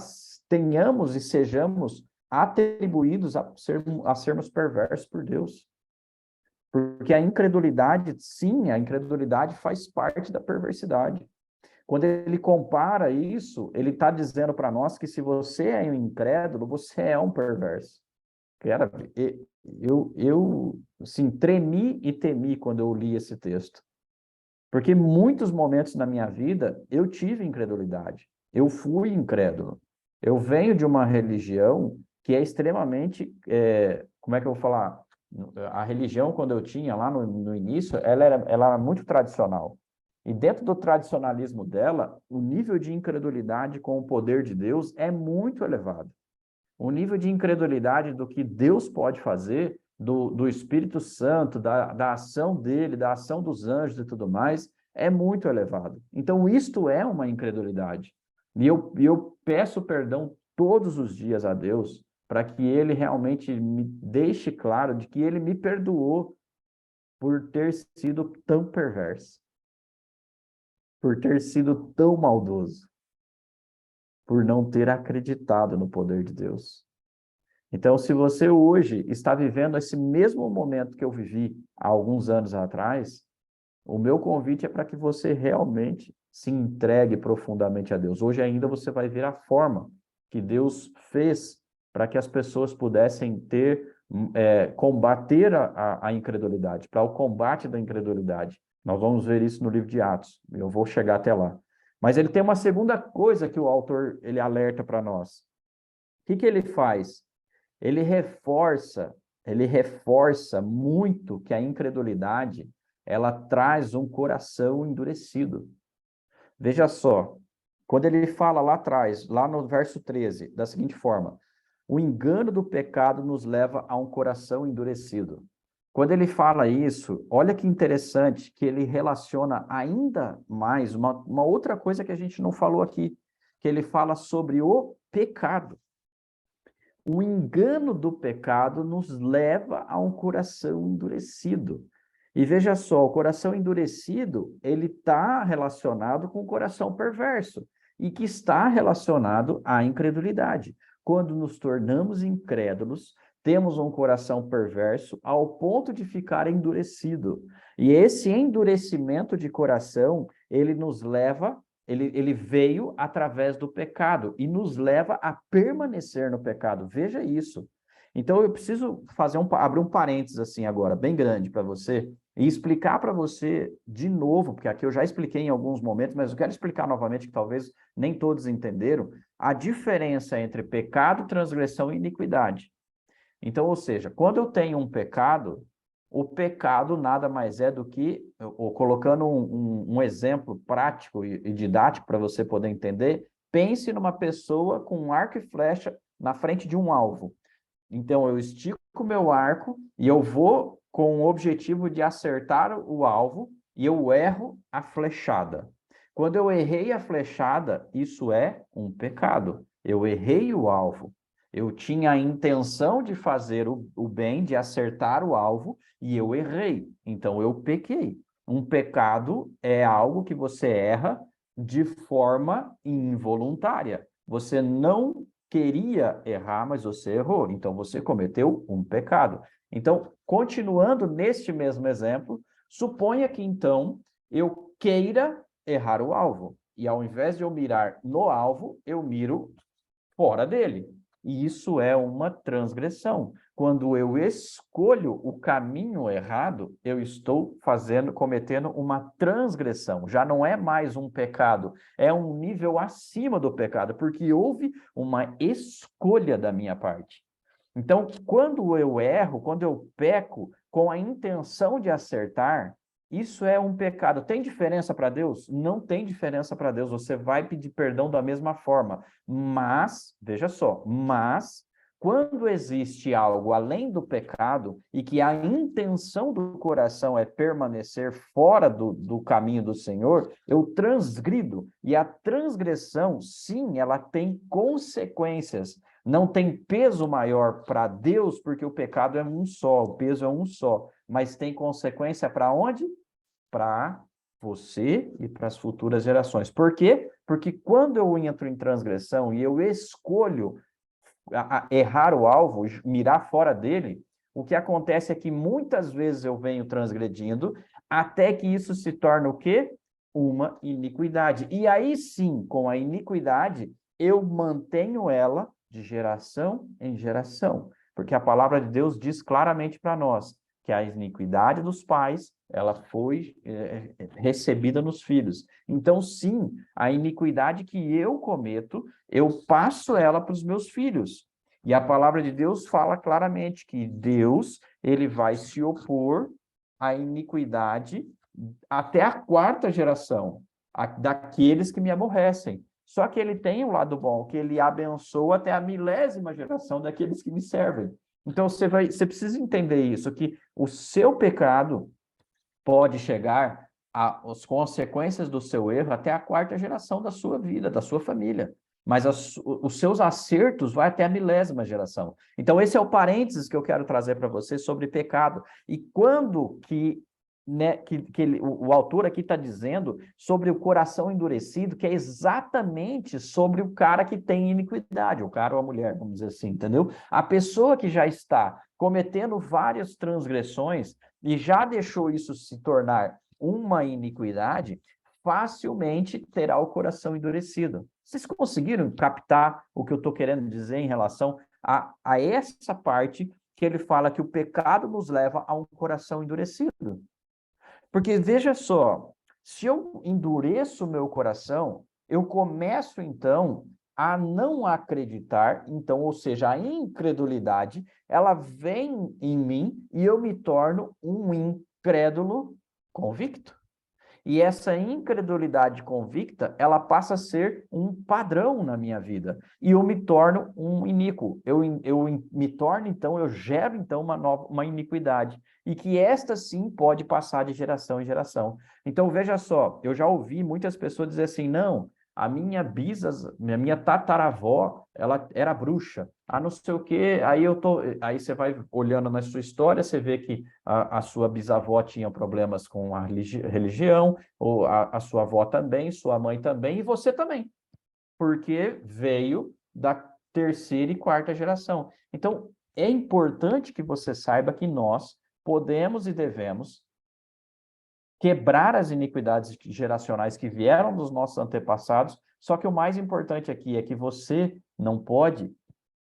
tenhamos e sejamos atribuídos a sermos perversos por Deus. Porque a incredulidade, sim, a incredulidade faz parte da perversidade. Quando ele compara isso, ele está dizendo para nós que se você é um incrédulo, você é um perverso. Cara, eu assim, tremi e temi quando eu li esse texto. Porque muitos momentos na minha vida eu tive incredulidade. Eu fui incrédulo. Eu venho de uma religião que é extremamente, como é que eu vou falar? A religião, quando eu tinha lá no início, ela era muito tradicional. E dentro do tradicionalismo dela, o nível de incredulidade com o poder de Deus é muito elevado. O nível de incredulidade do que Deus pode fazer, do Espírito Santo, da ação dele, da ação dos anjos e tudo mais, é muito elevado. Então, isto é uma incredulidade. E eu peço perdão todos os dias a Deus para que ele realmente me deixe claro de que ele me perdoou por ter sido tão perverso, por ter sido tão maldoso, por não ter acreditado no poder de Deus. Então, se você hoje está vivendo esse mesmo momento que eu vivi há alguns anos atrás, O meu convite é para que você realmente se entregue profundamente a Deus. Hoje ainda você vai ver a forma que Deus fez para que as pessoas pudessem combater a incredulidade, para o combate da incredulidade. Nós vamos ver isso no livro de Atos. Eu vou chegar até lá. Mas ele tem uma segunda coisa que o autor ele alerta para nós. O que ele faz? Ele reforça muito que a incredulidade ela traz um coração endurecido. Veja só, quando ele fala lá atrás, lá no verso 13, da seguinte forma: o engano do pecado nos leva a um coração endurecido. Quando ele fala isso, olha que interessante que ele relaciona ainda mais uma outra coisa que a gente não falou aqui, que ele fala sobre o pecado. O engano do pecado nos leva a um coração endurecido. E veja só, o coração endurecido, ele está relacionado com o coração perverso, e que está relacionado à incredulidade. Quando nos tornamos incrédulos, temos um coração perverso ao ponto de ficar endurecido. E esse endurecimento de coração, ele nos leva, ele veio através do pecado e nos leva a permanecer no pecado. Veja isso. Então eu preciso abrir um parênteses assim agora, bem grande para você, e explicar para você de novo, porque aqui eu já expliquei em alguns momentos, mas eu quero explicar novamente, que talvez nem todos entenderam, a diferença entre pecado, transgressão e iniquidade. Então, ou seja, quando eu tenho um pecado, o pecado nada mais é do que, colocando um exemplo prático e didático para você poder entender, pense numa pessoa com um arco e flecha na frente de um alvo. Então, eu estico o meu arco e eu vou com o objetivo de acertar o alvo e eu erro a flechada. Quando eu errei a flechada, isso é um pecado. Eu errei o alvo. Eu tinha a intenção de fazer o bem, de acertar o alvo, e eu errei. Então, eu pequei. Um pecado é algo que você erra de forma involuntária. Você não queria errar, mas você errou. Então, você cometeu um pecado. Então, continuando neste mesmo exemplo, suponha que, então, eu queira errar o alvo. E, ao invés de eu mirar no alvo, eu miro fora dele. E isso é uma transgressão. Quando eu escolho o caminho errado, eu estou cometendo uma transgressão. Já não é mais um pecado, é um nível acima do pecado, porque houve uma escolha da minha parte. Então, quando eu erro, quando eu peco com a intenção de acertar, isso é um pecado. Tem diferença para Deus? Não tem diferença para Deus. Você vai pedir perdão da mesma forma. Mas, veja só, quando existe algo além do pecado e que a intenção do coração é permanecer fora do caminho do Senhor, eu transgrido. E a transgressão, sim, ela tem consequências. Não tem peso maior para Deus, porque o pecado é um só, o peso é um só. Mas tem consequência para onde? Para você e para as futuras gerações. Por quê? Porque quando eu entro em transgressão e eu escolho errar o alvo, mirar fora dele, o que acontece é que muitas vezes eu venho transgredindo, até que isso se torna o quê? Uma iniquidade. E aí sim, com a iniquidade, eu mantenho ela de geração em geração. Porque a palavra de Deus diz claramente para nós que a iniquidade dos pais, ela foi recebida nos filhos. Então, sim, a iniquidade que eu cometo, eu passo ela para os meus filhos. E a palavra de Deus fala claramente que Deus, ele vai se opor à iniquidade até a 4ª geração, daqueles que me aborrecem. Só que ele tem o lado bom, que ele abençoa até a 1000ª geração daqueles que me servem. Então, você precisa entender isso, que o seu pecado pode chegar às consequências do seu erro até a 4ª geração da sua vida, da sua família. Mas os seus acertos vai até a 1000ª geração. Então, esse é o parênteses que eu quero trazer para você sobre pecado. E quando o autor aqui está dizendo sobre o coração endurecido, que é exatamente sobre o cara que tem iniquidade, o cara ou a mulher, vamos dizer assim, entendeu? A pessoa que já está cometendo várias transgressões e já deixou isso se tornar uma iniquidade, facilmente terá o coração endurecido. Vocês conseguiram captar o que eu estou querendo dizer em relação a essa parte que ele fala que o pecado nos leva a um coração endurecido? Porque veja só, se eu endureço o meu coração, eu começo então a não acreditar, então, ou seja, a incredulidade, ela vem em mim e eu me torno um incrédulo convicto. E essa incredulidade convicta, ela passa a ser um padrão na minha vida. E eu me torno um iníquo. Eu me torno, então, eu gero, então, uma iniquidade. E que esta, sim, pode passar de geração em geração. Então, veja só, eu já ouvi muitas pessoas dizer assim, não, a minha minha tataravó, ela era bruxa. Ah, não sei o quê. Aí você vai olhando na sua história, você vê que a sua bisavó tinha problemas com a religião, ou a sua avó também, sua mãe também, e você também. Porque veio da terceira e quarta geração. Então, é importante que você saiba que nós podemos e devemos quebrar as iniquidades geracionais que vieram dos nossos antepassados, só que o mais importante aqui é que você não pode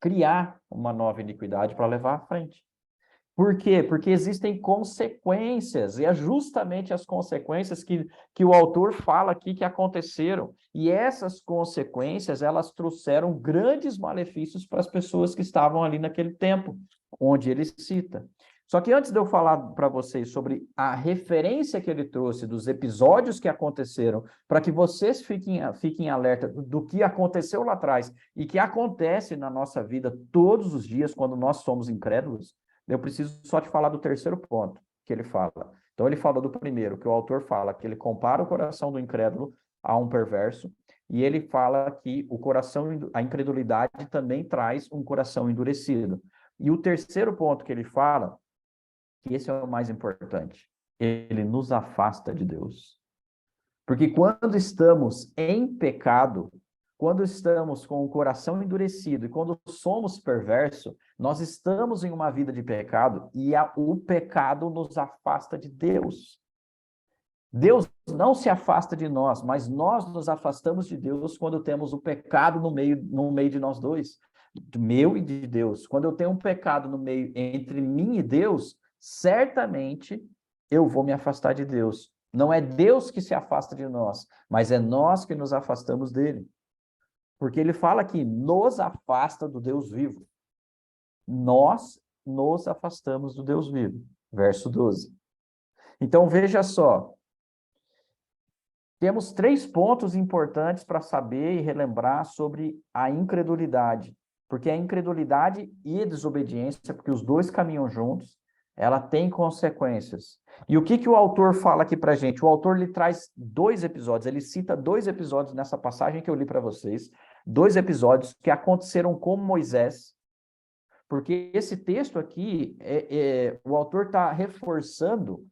criar uma nova iniquidade para levar à frente. Por quê? Porque existem consequências, e é justamente as consequências que o autor fala aqui que aconteceram. E essas consequências, elas trouxeram grandes malefícios para as pessoas que estavam ali naquele tempo, onde ele cita. Só que antes de eu falar para vocês sobre a referência que ele trouxe dos episódios que aconteceram, para que vocês fiquem alerta do que aconteceu lá atrás e que acontece na nossa vida todos os dias quando nós somos incrédulos, eu preciso só te falar do terceiro ponto que ele fala. Então, ele fala do primeiro, que o autor fala que ele compara o coração do incrédulo a um perverso, e ele fala que a incredulidade também traz um coração endurecido. E o terceiro ponto que ele fala, que esse é o mais importante, ele nos afasta de Deus. Porque quando estamos em pecado, quando estamos com o coração endurecido e quando somos perversos, nós estamos em uma vida de pecado e o pecado nos afasta de Deus. Deus não se afasta de nós, mas nós nos afastamos de Deus quando temos o pecado no meio de nós dois, meu e de Deus. Quando eu tenho um pecado no meio entre mim e Deus, certamente eu vou me afastar de Deus. Não é Deus que se afasta de nós, mas é nós que nos afastamos dele. Porque ele fala que nos afasta do Deus vivo. Nós nos afastamos do Deus vivo. Verso 12. Então, veja só. Temos 3 pontos importantes para saber e relembrar sobre a incredulidade. Porque a incredulidade e a desobediência, porque os dois caminham juntos, ela tem consequências. E o que o autor fala aqui para a gente? O autor lhe traz 2 episódios, ele cita 2 episódios nessa passagem que eu li para vocês, 2 episódios que aconteceram com Moisés, porque esse texto aqui, o autor está reforçando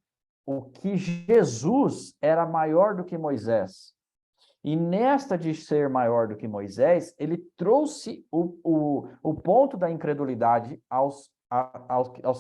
o que Jesus era maior do que Moisés. E nesta de ser maior do que Moisés, ele trouxe o ponto da incredulidade aos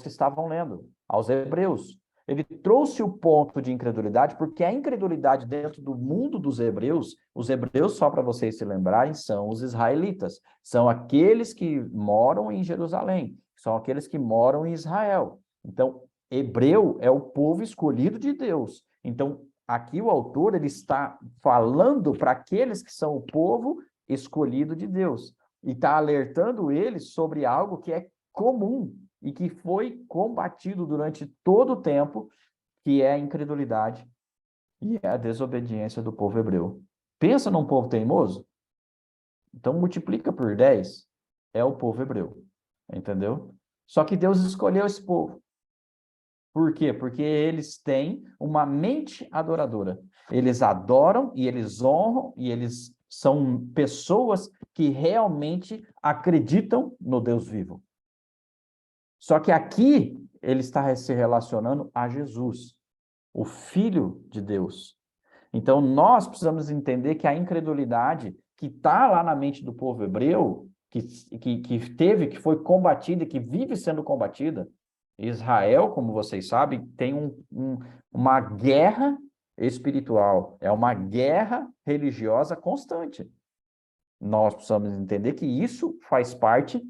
que estavam lendo, aos hebreus. Ele trouxe o ponto de incredulidade, porque a incredulidade dentro do mundo dos hebreus, os hebreus, só para vocês se lembrarem, são os israelitas, são aqueles que moram em Jerusalém, são aqueles que moram em Israel. Então, hebreu é o povo escolhido de Deus. Então, aqui o autor ele está falando para aqueles que são o povo escolhido de Deus, e está alertando eles sobre algo que é comum e que foi combatido durante todo o tempo, que é a incredulidade e a desobediência do povo hebreu. Pensa num povo teimoso? Então multiplica por 10, é o povo hebreu, entendeu? Só que Deus escolheu esse povo. Por quê? Porque eles têm uma mente adoradora. Eles adoram e eles honram e eles são pessoas que realmente acreditam no Deus vivo. Só que aqui ele está se relacionando a Jesus, o Filho de Deus. Então nós precisamos entender que a incredulidade que está lá na mente do povo hebreu, que foi combatida e que vive sendo combatida, Israel, como vocês sabem, tem uma guerra espiritual, é uma guerra religiosa constante. Nós precisamos entender que isso faz parte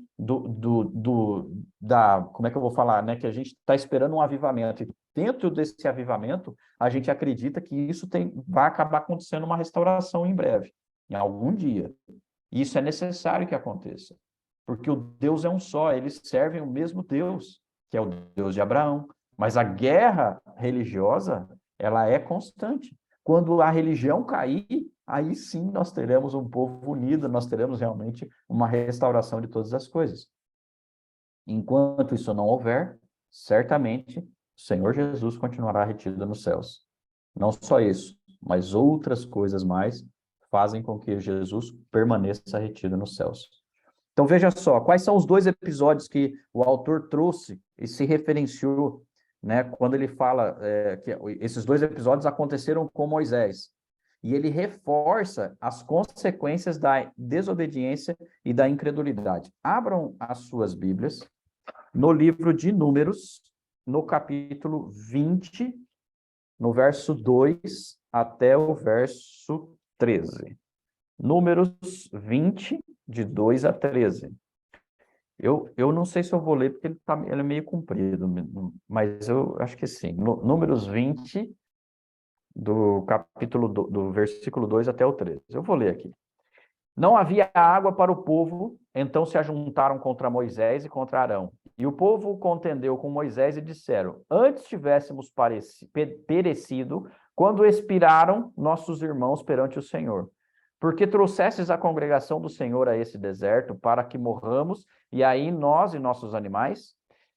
como é que eu vou falar, né? Que a gente está esperando um avivamento. E dentro desse avivamento, a gente acredita que isso vai acabar acontecendo uma restauração em breve, em algum dia. E isso é necessário que aconteça. Porque o Deus é um só, eles servem o mesmo Deus, que é o Deus de Abraão. Mas a guerra religiosa, ela é constante. Quando a religião cair, aí sim nós teremos um povo unido, nós teremos realmente uma restauração de todas as coisas. Enquanto isso não houver, certamente o Senhor Jesus continuará retido nos céus. Não só isso, mas outras coisas mais fazem com que Jesus permaneça retido nos céus. Então veja só, quais são os 2 episódios que o autor trouxe e se referenciou, né, quando ele fala que esses 2 episódios aconteceram com Moisés. E ele reforça as consequências da desobediência e da incredulidade. Abram as suas Bíblias no livro de Números, no capítulo 20, no verso 2 até o verso 13. Números 20, de 2 a 13. Eu não sei se eu vou ler, porque ele é meio comprido, mas eu acho que sim. Números 20, do capítulo do versículo 2 até o 13. Eu vou ler aqui. Não havia água para o povo, então se ajuntaram contra Moisés e contra Arão. E o povo contendeu com Moisés e disseram: antes tivéssemos perecido, quando expiraram nossos irmãos perante o Senhor. Porque trouxestes a congregação do Senhor a esse deserto, para que morramos, e aí nós e nossos animais?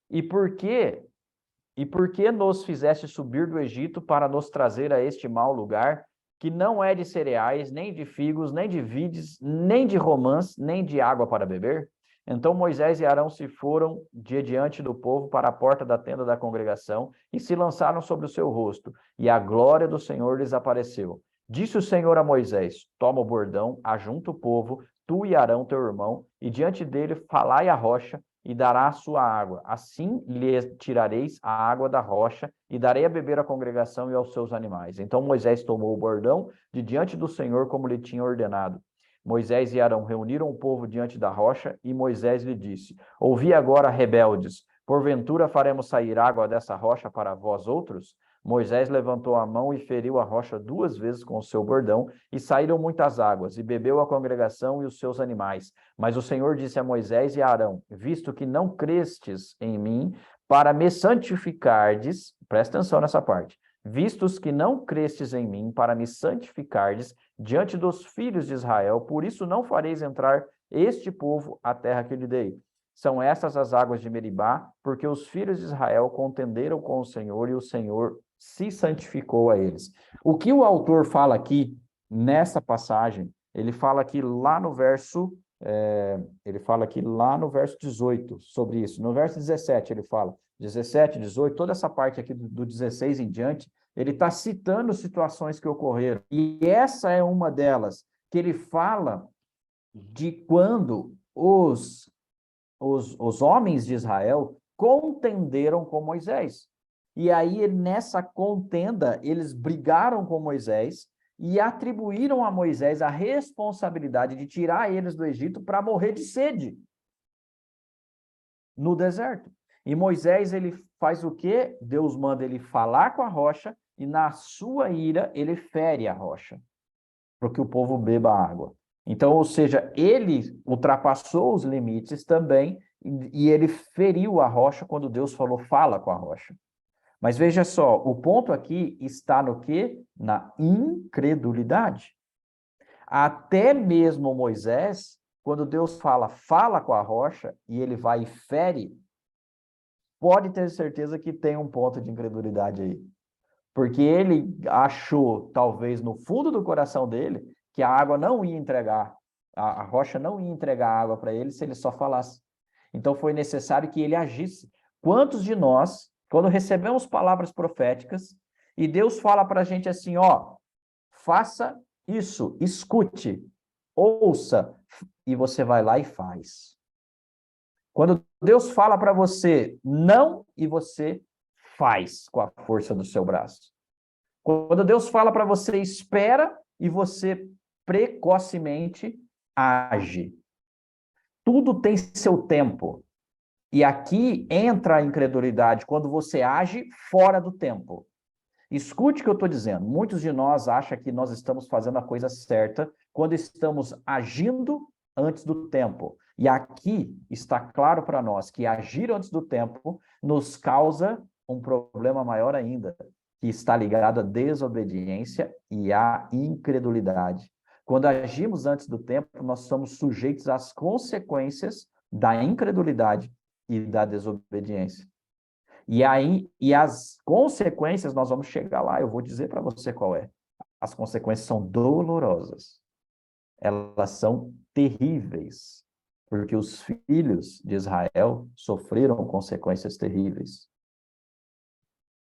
E por que nos fizeste subir do Egito para nos trazer a este mau lugar, que não é de cereais, nem de figos, nem de vides, nem de romãs, nem de água para beber? Então Moisés e Arão se foram de diante do povo para a porta da tenda da congregação e se lançaram sobre o seu rosto, e a glória do Senhor lhes apareceu. Disse o Senhor a Moisés: toma o bordão, ajunta o povo, tu e Arão teu irmão, e diante dele falai a rocha, e dará a sua água. Assim lhe tirareis a água da rocha, e darei a beber à congregação e aos seus animais. Então Moisés tomou o bordão de diante do Senhor, como lhe tinha ordenado. Moisés e Arão reuniram o povo diante da rocha, e Moisés lhe disse: ouvi agora, rebeldes, porventura faremos sair água dessa rocha para vós outros? Moisés levantou a mão e feriu a rocha 2 vezes com o seu bordão, e saíram muitas águas, e bebeu a congregação e os seus animais. Mas o Senhor disse a Moisés e a Arão: visto que não crestes em mim, para me santificardes, presta atenção nessa parte, vistos que não crestes em mim, para me santificardes diante dos filhos de Israel, por isso não fareis entrar este povo à terra que lhe dei. São estas as águas de Meribá, porque os filhos de Israel contenderam com o Senhor, e o Senhor se santificou a eles. O que o autor fala aqui, nessa passagem, ele fala aqui lá no verso 18 sobre isso. No verso 17 ele fala, 17, 18, toda essa parte aqui do 16 em diante, ele está citando situações que ocorreram. E essa é uma delas, que ele fala de quando os homens de Israel contenderam com Moisés. E aí, nessa contenda, eles brigaram com Moisés e atribuíram a Moisés a responsabilidade de tirar eles do Egito para morrer de sede no deserto. E Moisés, ele faz o quê? Deus manda ele falar com a rocha e, na sua ira, ele fere a rocha para que o povo beba água. Então, ou seja, ele ultrapassou os limites também e ele feriu a rocha quando Deus falou, fala com a rocha. Mas veja só, o ponto aqui está no quê? Na incredulidade. Até mesmo Moisés, quando Deus fala com a rocha, e ele vai e fere, pode ter certeza que tem um ponto de incredulidade aí. Porque ele achou, talvez no fundo do coração dele, que a água não ia entregar, a rocha não ia entregar água para ele se ele só falasse. Então foi necessário que ele agisse. Quantos de nós, quando recebemos palavras proféticas, e Deus fala para a gente assim, ó, faça isso, escute, ouça, e você vai lá e faz. Quando Deus fala para você não, e você faz com a força do seu braço. Quando Deus fala para você, espera, e você precocemente age. Tudo tem seu tempo. E aqui entra a incredulidade, quando você age fora do tempo. Escute o que eu estou dizendo. Muitos de nós acham que nós estamos fazendo a coisa certa quando estamos agindo antes do tempo. E aqui está claro para nós que agir antes do tempo nos causa um problema maior ainda, que está ligado à desobediência e à incredulidade. Quando agimos antes do tempo, nós somos sujeitos às consequências da incredulidade e da desobediência. E as consequências, nós vamos chegar lá, eu vou dizer para você qual é. As consequências são dolorosas. Elas são terríveis, porque os filhos de Israel sofreram consequências terríveis.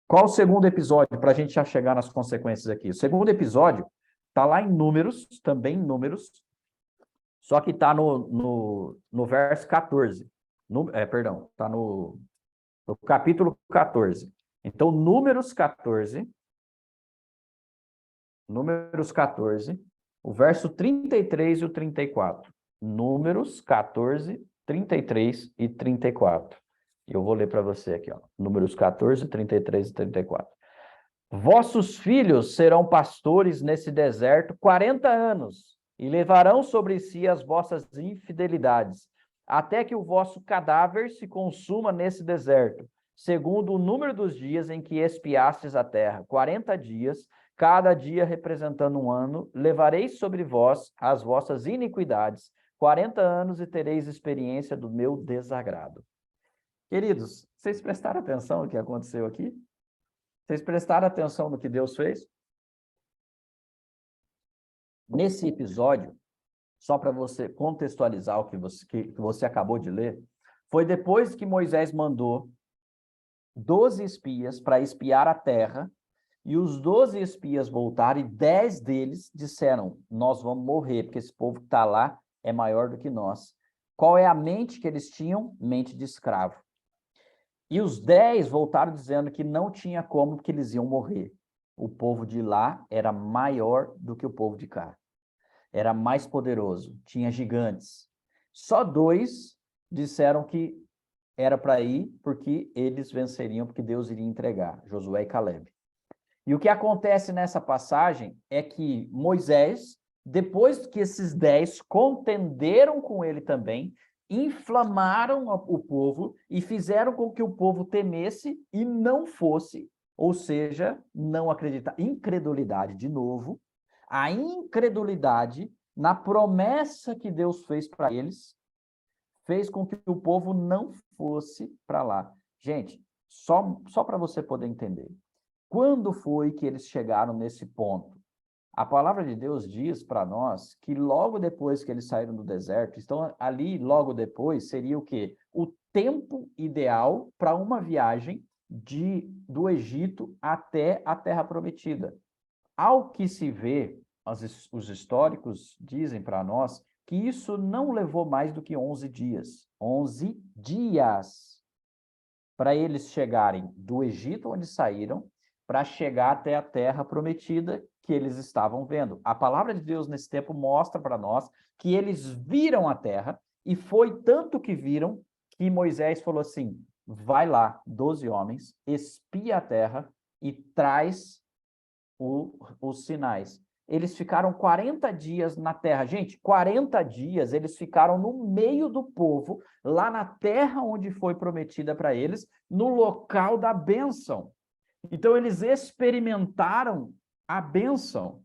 Qual o segundo episódio, para a gente já chegar nas consequências aqui? O segundo episódio está lá em Números, também em Números, só que está no verso 14. Está no capítulo 14. Então, Números 14, o verso 33 e o 34. Números 14, 33 e 34. E eu vou ler para você aqui, ó. Números 14, 33 e 34. Vossos filhos serão pastores nesse deserto 40 anos, e levarão sobre si as vossas infidelidades, até que o vosso cadáver se consuma nesse deserto, segundo o número dos dias em que espiastes a terra, 40 dias, cada dia representando um ano, levareis sobre vós as vossas iniquidades, 40 anos, e tereis experiência do meu desagrado. Queridos, vocês prestaram atenção no que aconteceu aqui? Vocês prestaram atenção no que Deus fez? Nesse episódio, só para você contextualizar o que você acabou de ler, foi depois que Moisés mandou 12 espias para espiar a terra, e os 12 espias voltaram, e 10 deles disseram, nós vamos morrer, porque esse povo que está lá é maior do que nós. Qual é a mente que eles tinham? Mente de escravo. E os 10 voltaram dizendo que não tinha como, porque eles iam morrer. O povo de lá era maior do que o povo de cá. Era mais poderoso, tinha gigantes. Só 2 disseram que era para ir, porque eles venceriam, porque Deus iria entregar, Josué e Caleb. E o que acontece nessa passagem é que Moisés, depois que esses 10 contenderam com ele também, inflamaram o povo e fizeram com que o povo temesse e não fosse, ou seja, não acreditar. Incredulidade, de novo, a incredulidade na promessa que Deus fez para eles, fez com que o povo não fosse para lá. Gente, só para você poder entender. Quando foi que eles chegaram nesse ponto? A palavra de Deus diz para nós que logo depois que eles saíram do deserto, então ali logo depois seria o quê? O tempo ideal para uma viagem do Egito até a Terra Prometida. Ao que se vê, os históricos dizem para nós que isso não levou mais do que 11 dias. 11 dias para eles chegarem do Egito, onde saíram, para chegar até a Terra Prometida que eles estavam vendo. A palavra de Deus nesse tempo mostra para nós que eles viram a terra, e foi tanto que viram que Moisés falou assim, vai lá, 12 homens, espia a terra e traz os sinais. Eles ficaram 40 dias na terra. Gente, 40 dias eles ficaram no meio do povo, lá na terra onde foi prometida para eles, no local da bênção. Então, eles experimentaram a bênção.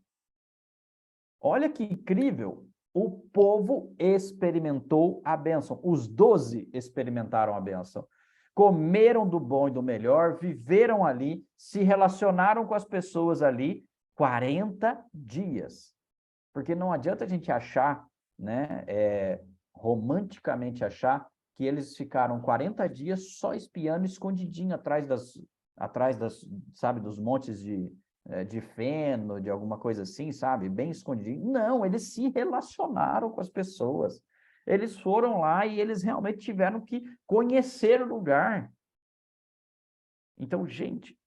Olha que incrível. O povo experimentou a bênção. Os 12 experimentaram a bênção. Comeram do bom e do melhor, viveram ali, se relacionaram com as pessoas ali 40 dias. Porque não adianta a gente achar, né, romanticamente achar, que eles ficaram 40 dias só espiando, escondidinho atrás sabe, dos montes de feno, de alguma coisa assim, sabe? Bem escondidinho. Não, eles se relacionaram com as pessoas. Eles foram lá e eles realmente tiveram que conhecer o lugar. Então, gente,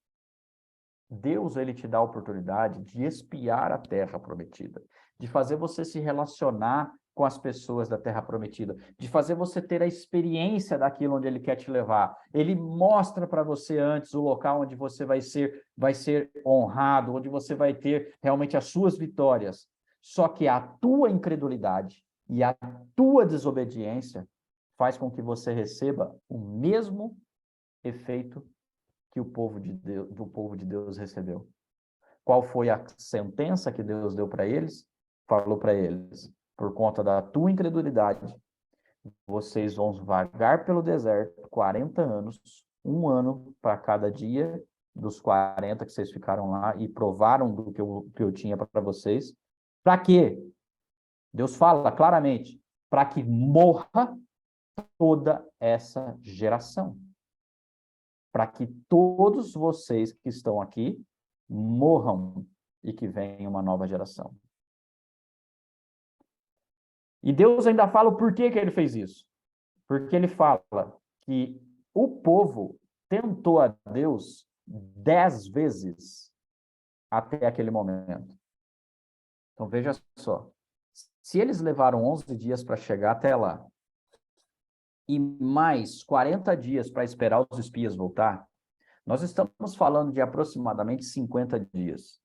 Deus, ele te dá a oportunidade de espiar a terra prometida, de fazer você se relacionar com as pessoas da terra prometida, de fazer você ter a experiência daquilo onde ele quer te levar. Ele mostra para você antes o local onde você vai ser honrado, onde você vai ter realmente as suas vitórias. Só que a tua incredulidade e a tua desobediência faz com que você receba o mesmo efeito que o povo de Deus recebeu. Qual foi a sentença que Deus deu para eles? Falou para eles: por conta da tua incredulidade, vocês vão vagar pelo deserto 40 anos, um ano para cada dia dos 40 que vocês ficaram lá e provaram do que eu tinha para vocês. Para quê? Deus fala claramente, para que morra toda essa geração. Para que todos vocês que estão aqui morram e que venha uma nova geração. E Deus ainda fala o porquê que ele fez isso. Porque ele fala que o povo tentou a Deus 10 vezes até aquele momento. Então veja só, se eles levaram 11 dias para chegar até lá, e mais 40 dias para esperar os espias voltar, nós estamos falando de aproximadamente 50 dias.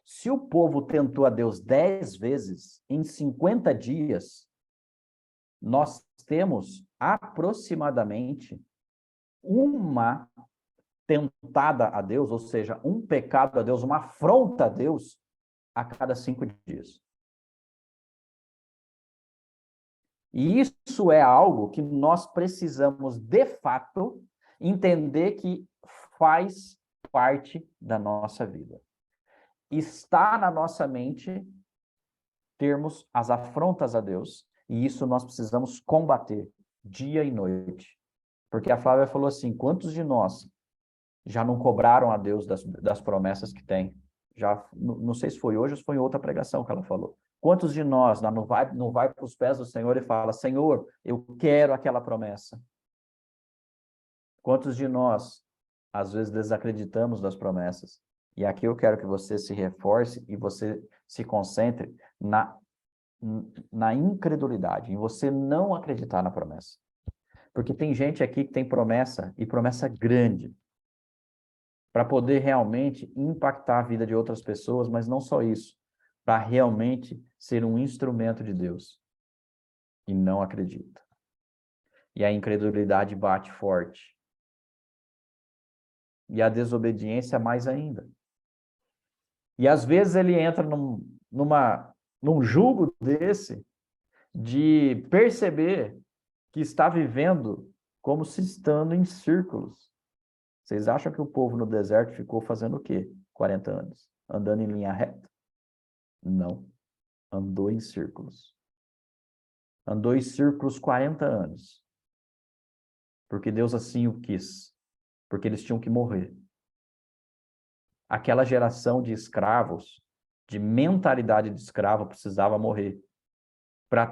Se o povo tentou a Deus 10 vezes, em 50 dias, nós temos aproximadamente uma tentada a Deus, ou seja, um pecado a Deus, uma afronta a Deus, a cada 5 dias. E isso é algo que nós precisamos, de fato, entender que faz parte da nossa vida. Está na nossa mente termos as afrontas a Deus, e isso nós precisamos combater dia e noite. Porque a Flávia falou assim, quantos de nós já não cobraram a Deus das promessas que tem? Já, não sei se foi hoje ou se foi em outra pregação que ela falou. Quantos de nós não vai para os pés do Senhor e fala, Senhor, eu quero aquela promessa? Quantos de nós, às vezes, desacreditamos das promessas? E aqui eu quero que você se reforce e você se concentre na incredulidade, em você não acreditar na promessa. Porque tem gente aqui que tem promessa, e promessa grande, para poder realmente impactar a vida de outras pessoas, mas não só isso, para realmente ser um instrumento de Deus. E não acredita. E a incredulidade bate forte. E a desobediência mais ainda. E às vezes ele entra num jugo desse, de perceber que está vivendo como se estando em círculos. Vocês acham que o povo no deserto ficou fazendo o quê? 40 anos? Andando em linha reta? Não. Andou em círculos. Andou em círculos 40 anos. Porque Deus assim o quis. Porque eles tinham que morrer. Aquela geração de escravos, de mentalidade de escravo, precisava morrer. Para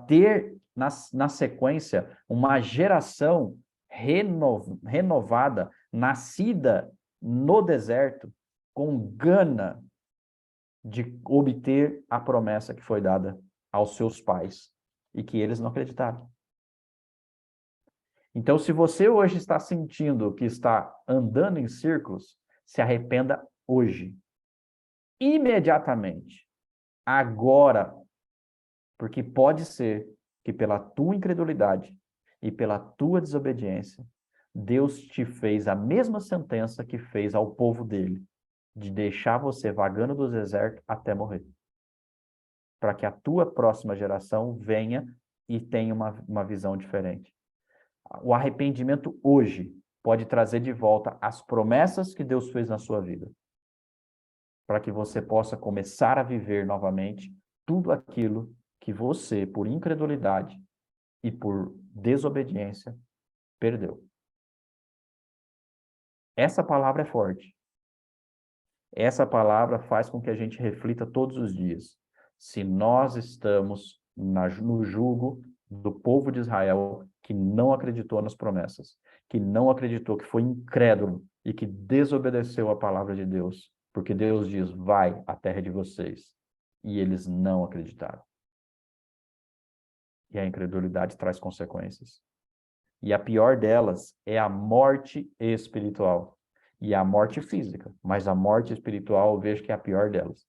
ter na sequência uma geração renovada, nascida no deserto, com gana de obter a promessa que foi dada aos seus pais e que eles não acreditaram. Então, se você hoje está sentindo que está andando em círculos, se arrependa hoje, imediatamente, agora, porque pode ser que pela tua incredulidade e pela tua desobediência, Deus te fez a mesma sentença que fez ao povo dele, de deixar você vagando do deserto até morrer. Para que a tua próxima geração venha e tenha uma visão diferente. O arrependimento hoje pode trazer de volta as promessas que Deus fez na sua vida. Para que você possa começar a viver novamente tudo aquilo que você, por incredulidade e por desobediência, perdeu. Essa palavra é forte. Essa palavra faz com que a gente reflita todos os dias. Se nós estamos no jugo do povo de Israel, que não acreditou nas promessas, que não acreditou, que foi incrédulo e que desobedeceu a palavra de Deus, porque Deus diz, vai à terra de vocês. E eles não acreditaram. E a incredulidade traz consequências. E a pior delas é a morte espiritual. E a morte física, mas a morte espiritual eu vejo que é a pior delas.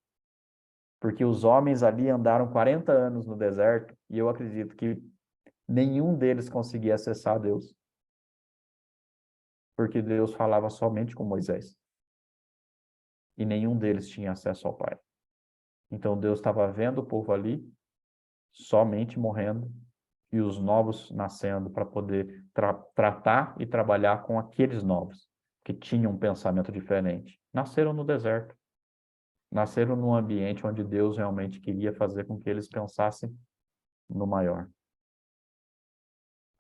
Porque os homens ali andaram 40 anos no deserto e eu acredito que nenhum deles conseguia acessar a Deus. Porque Deus falava somente com Moisés. E nenhum deles tinha acesso ao Pai. Então Deus estava vendo o povo ali, somente morrendo, e os novos nascendo para poder tratar e trabalhar com aqueles novos, que tinham um pensamento diferente. Nasceram no deserto. Nasceram num ambiente onde Deus realmente queria fazer com que eles pensassem no maior.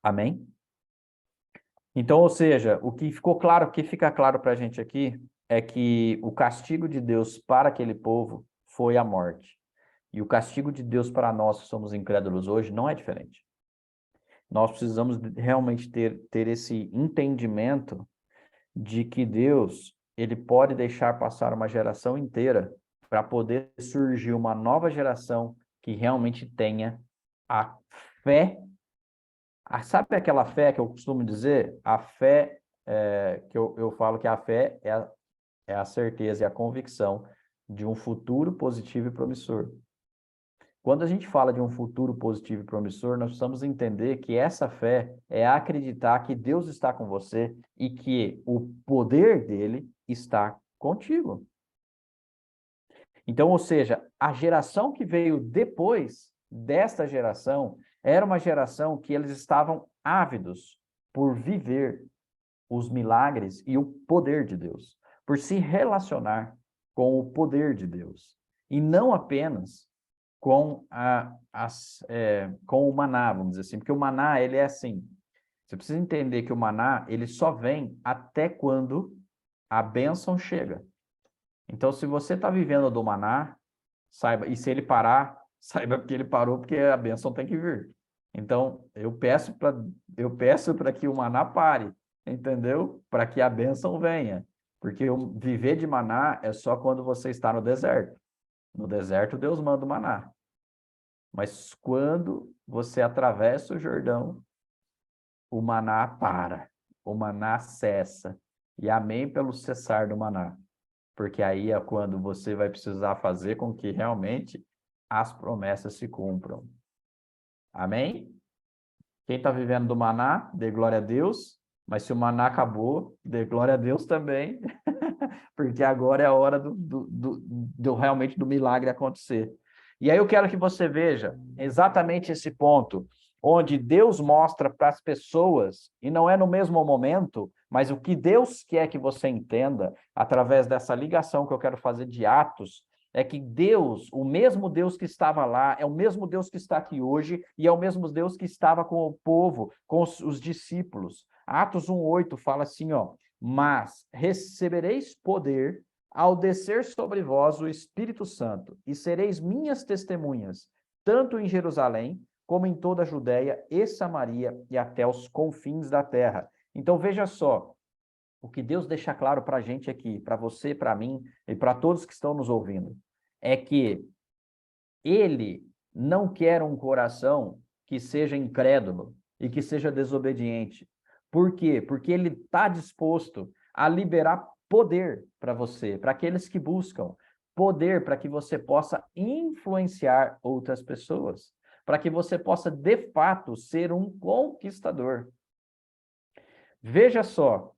Amém? Então, ou seja, o que ficou claro, o que fica claro para a gente aqui é que o castigo de Deus para aquele povo foi a morte. E o castigo de Deus para nós que somos incrédulos hoje não é diferente. Nós precisamos realmente ter esse entendimento de que Deus, ele pode deixar passar uma geração inteira para poder surgir uma nova geração que realmente tenha a fé. Sabe aquela fé que eu costumo dizer? A fé, que eu falo que a fé é a certeza e a convicção de um futuro positivo e promissor. Quando a gente fala de um futuro positivo e promissor, nós precisamos entender que essa fé é acreditar que Deus está com você e que o poder dele está contigo. Então, ou seja, a geração que veio depois desta geração era uma geração que eles estavam ávidos por viver os milagres e o poder de Deus, por se relacionar com o poder de Deus, e não apenas com o maná, vamos dizer assim, porque o maná, ele é assim, você precisa entender que o maná, ele só vem até quando a bênção chega. Então, se você está vivendo do maná, saiba, e se ele parar, saiba que ele parou, porque a bênção tem que vir. Então, eu peço para que o maná pare, entendeu? Para que a bênção venha, porque viver de maná é só quando você está no deserto. No deserto, Deus manda o maná. Mas quando você atravessa o Jordão, o maná para, o maná cessa. E amém pelo cessar do maná. Porque aí é quando você vai precisar fazer com que realmente as promessas se cumpram. Amém? Quem está vivendo do maná, dê glória a Deus. Mas se o maná acabou, dê glória a Deus também. Porque agora é a hora realmente do milagre acontecer. E aí eu quero que você veja exatamente esse ponto, onde Deus mostra para as pessoas, e não é no mesmo momento, mas o que Deus quer que você entenda, através dessa ligação que eu quero fazer de Atos, é que Deus, o mesmo Deus que estava lá, é o mesmo Deus que está aqui hoje, e é o mesmo Deus que estava com o povo, com os discípulos. Atos 1:8 fala assim, ó, mas recebereis poder ao descer sobre vós o Espírito Santo, e sereis minhas testemunhas, tanto em Jerusalém, como em toda a Judéia e Samaria, e até os confins da terra. Então, veja só, o que Deus deixa claro para a gente aqui, para você, para mim, e para todos que estão nos ouvindo, é que Ele não quer um coração que seja incrédulo e que seja desobediente. Por quê? Porque Ele está disposto a liberar poder para você, para aqueles que buscam. Poder para que você possa influenciar outras pessoas. Para que você possa, de fato, ser um conquistador. Veja só.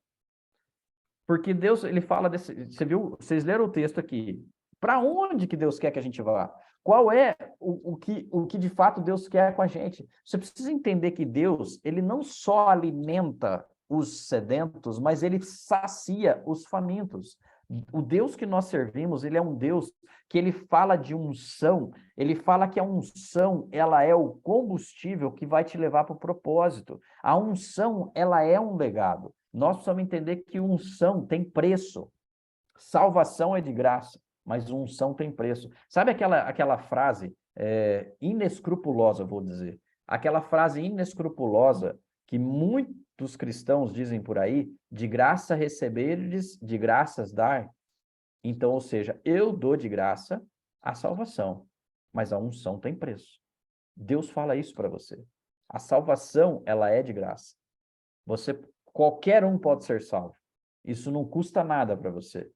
Porque Deus, ele fala desse... Você viu? Vocês leram o texto aqui. Para onde que Deus quer que a gente vá? Qual é o que de fato Deus quer com a gente? Você precisa entender que Deus, ele não só alimenta os sedentos, mas ele sacia os famintos. O Deus que nós servimos, ele é um Deus que ele fala de unção, ele fala que a unção, ela é o combustível que vai te levar para o propósito. A unção, ela é um legado. Nós precisamos entender que unção tem preço. Salvação é de graça, mas unção tem preço. Sabe aquela frase inescrupulosa, vou dizer? Aquela frase inescrupulosa que muitos cristãos dizem por aí, de graça receberes, de graças dar. Então, ou seja, eu dou de graça a salvação, mas a unção tem preço. Deus fala isso para você. A salvação, ela é de graça. Qualquer um pode ser salvo. Isso não custa nada para você.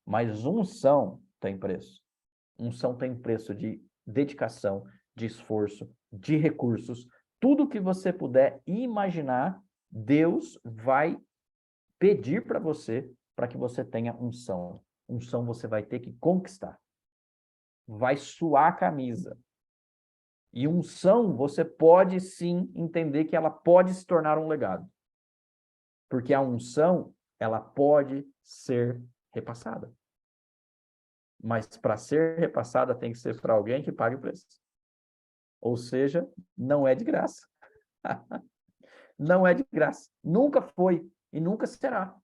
Mas unção tem preço. Unção tem preço de dedicação, de esforço, de recursos. Tudo que você puder imaginar, Deus vai pedir para você, para que você tenha unção. Unção você vai ter que conquistar. Vai suar a camisa. E unção, você pode sim entender que ela pode se tornar um legado. Porque a unção, ela pode ser repassada. Mas para ser repassada tem que ser para alguém que pague o preço. Ou seja, não é de graça. Não é de graça. Nunca foi e nunca será.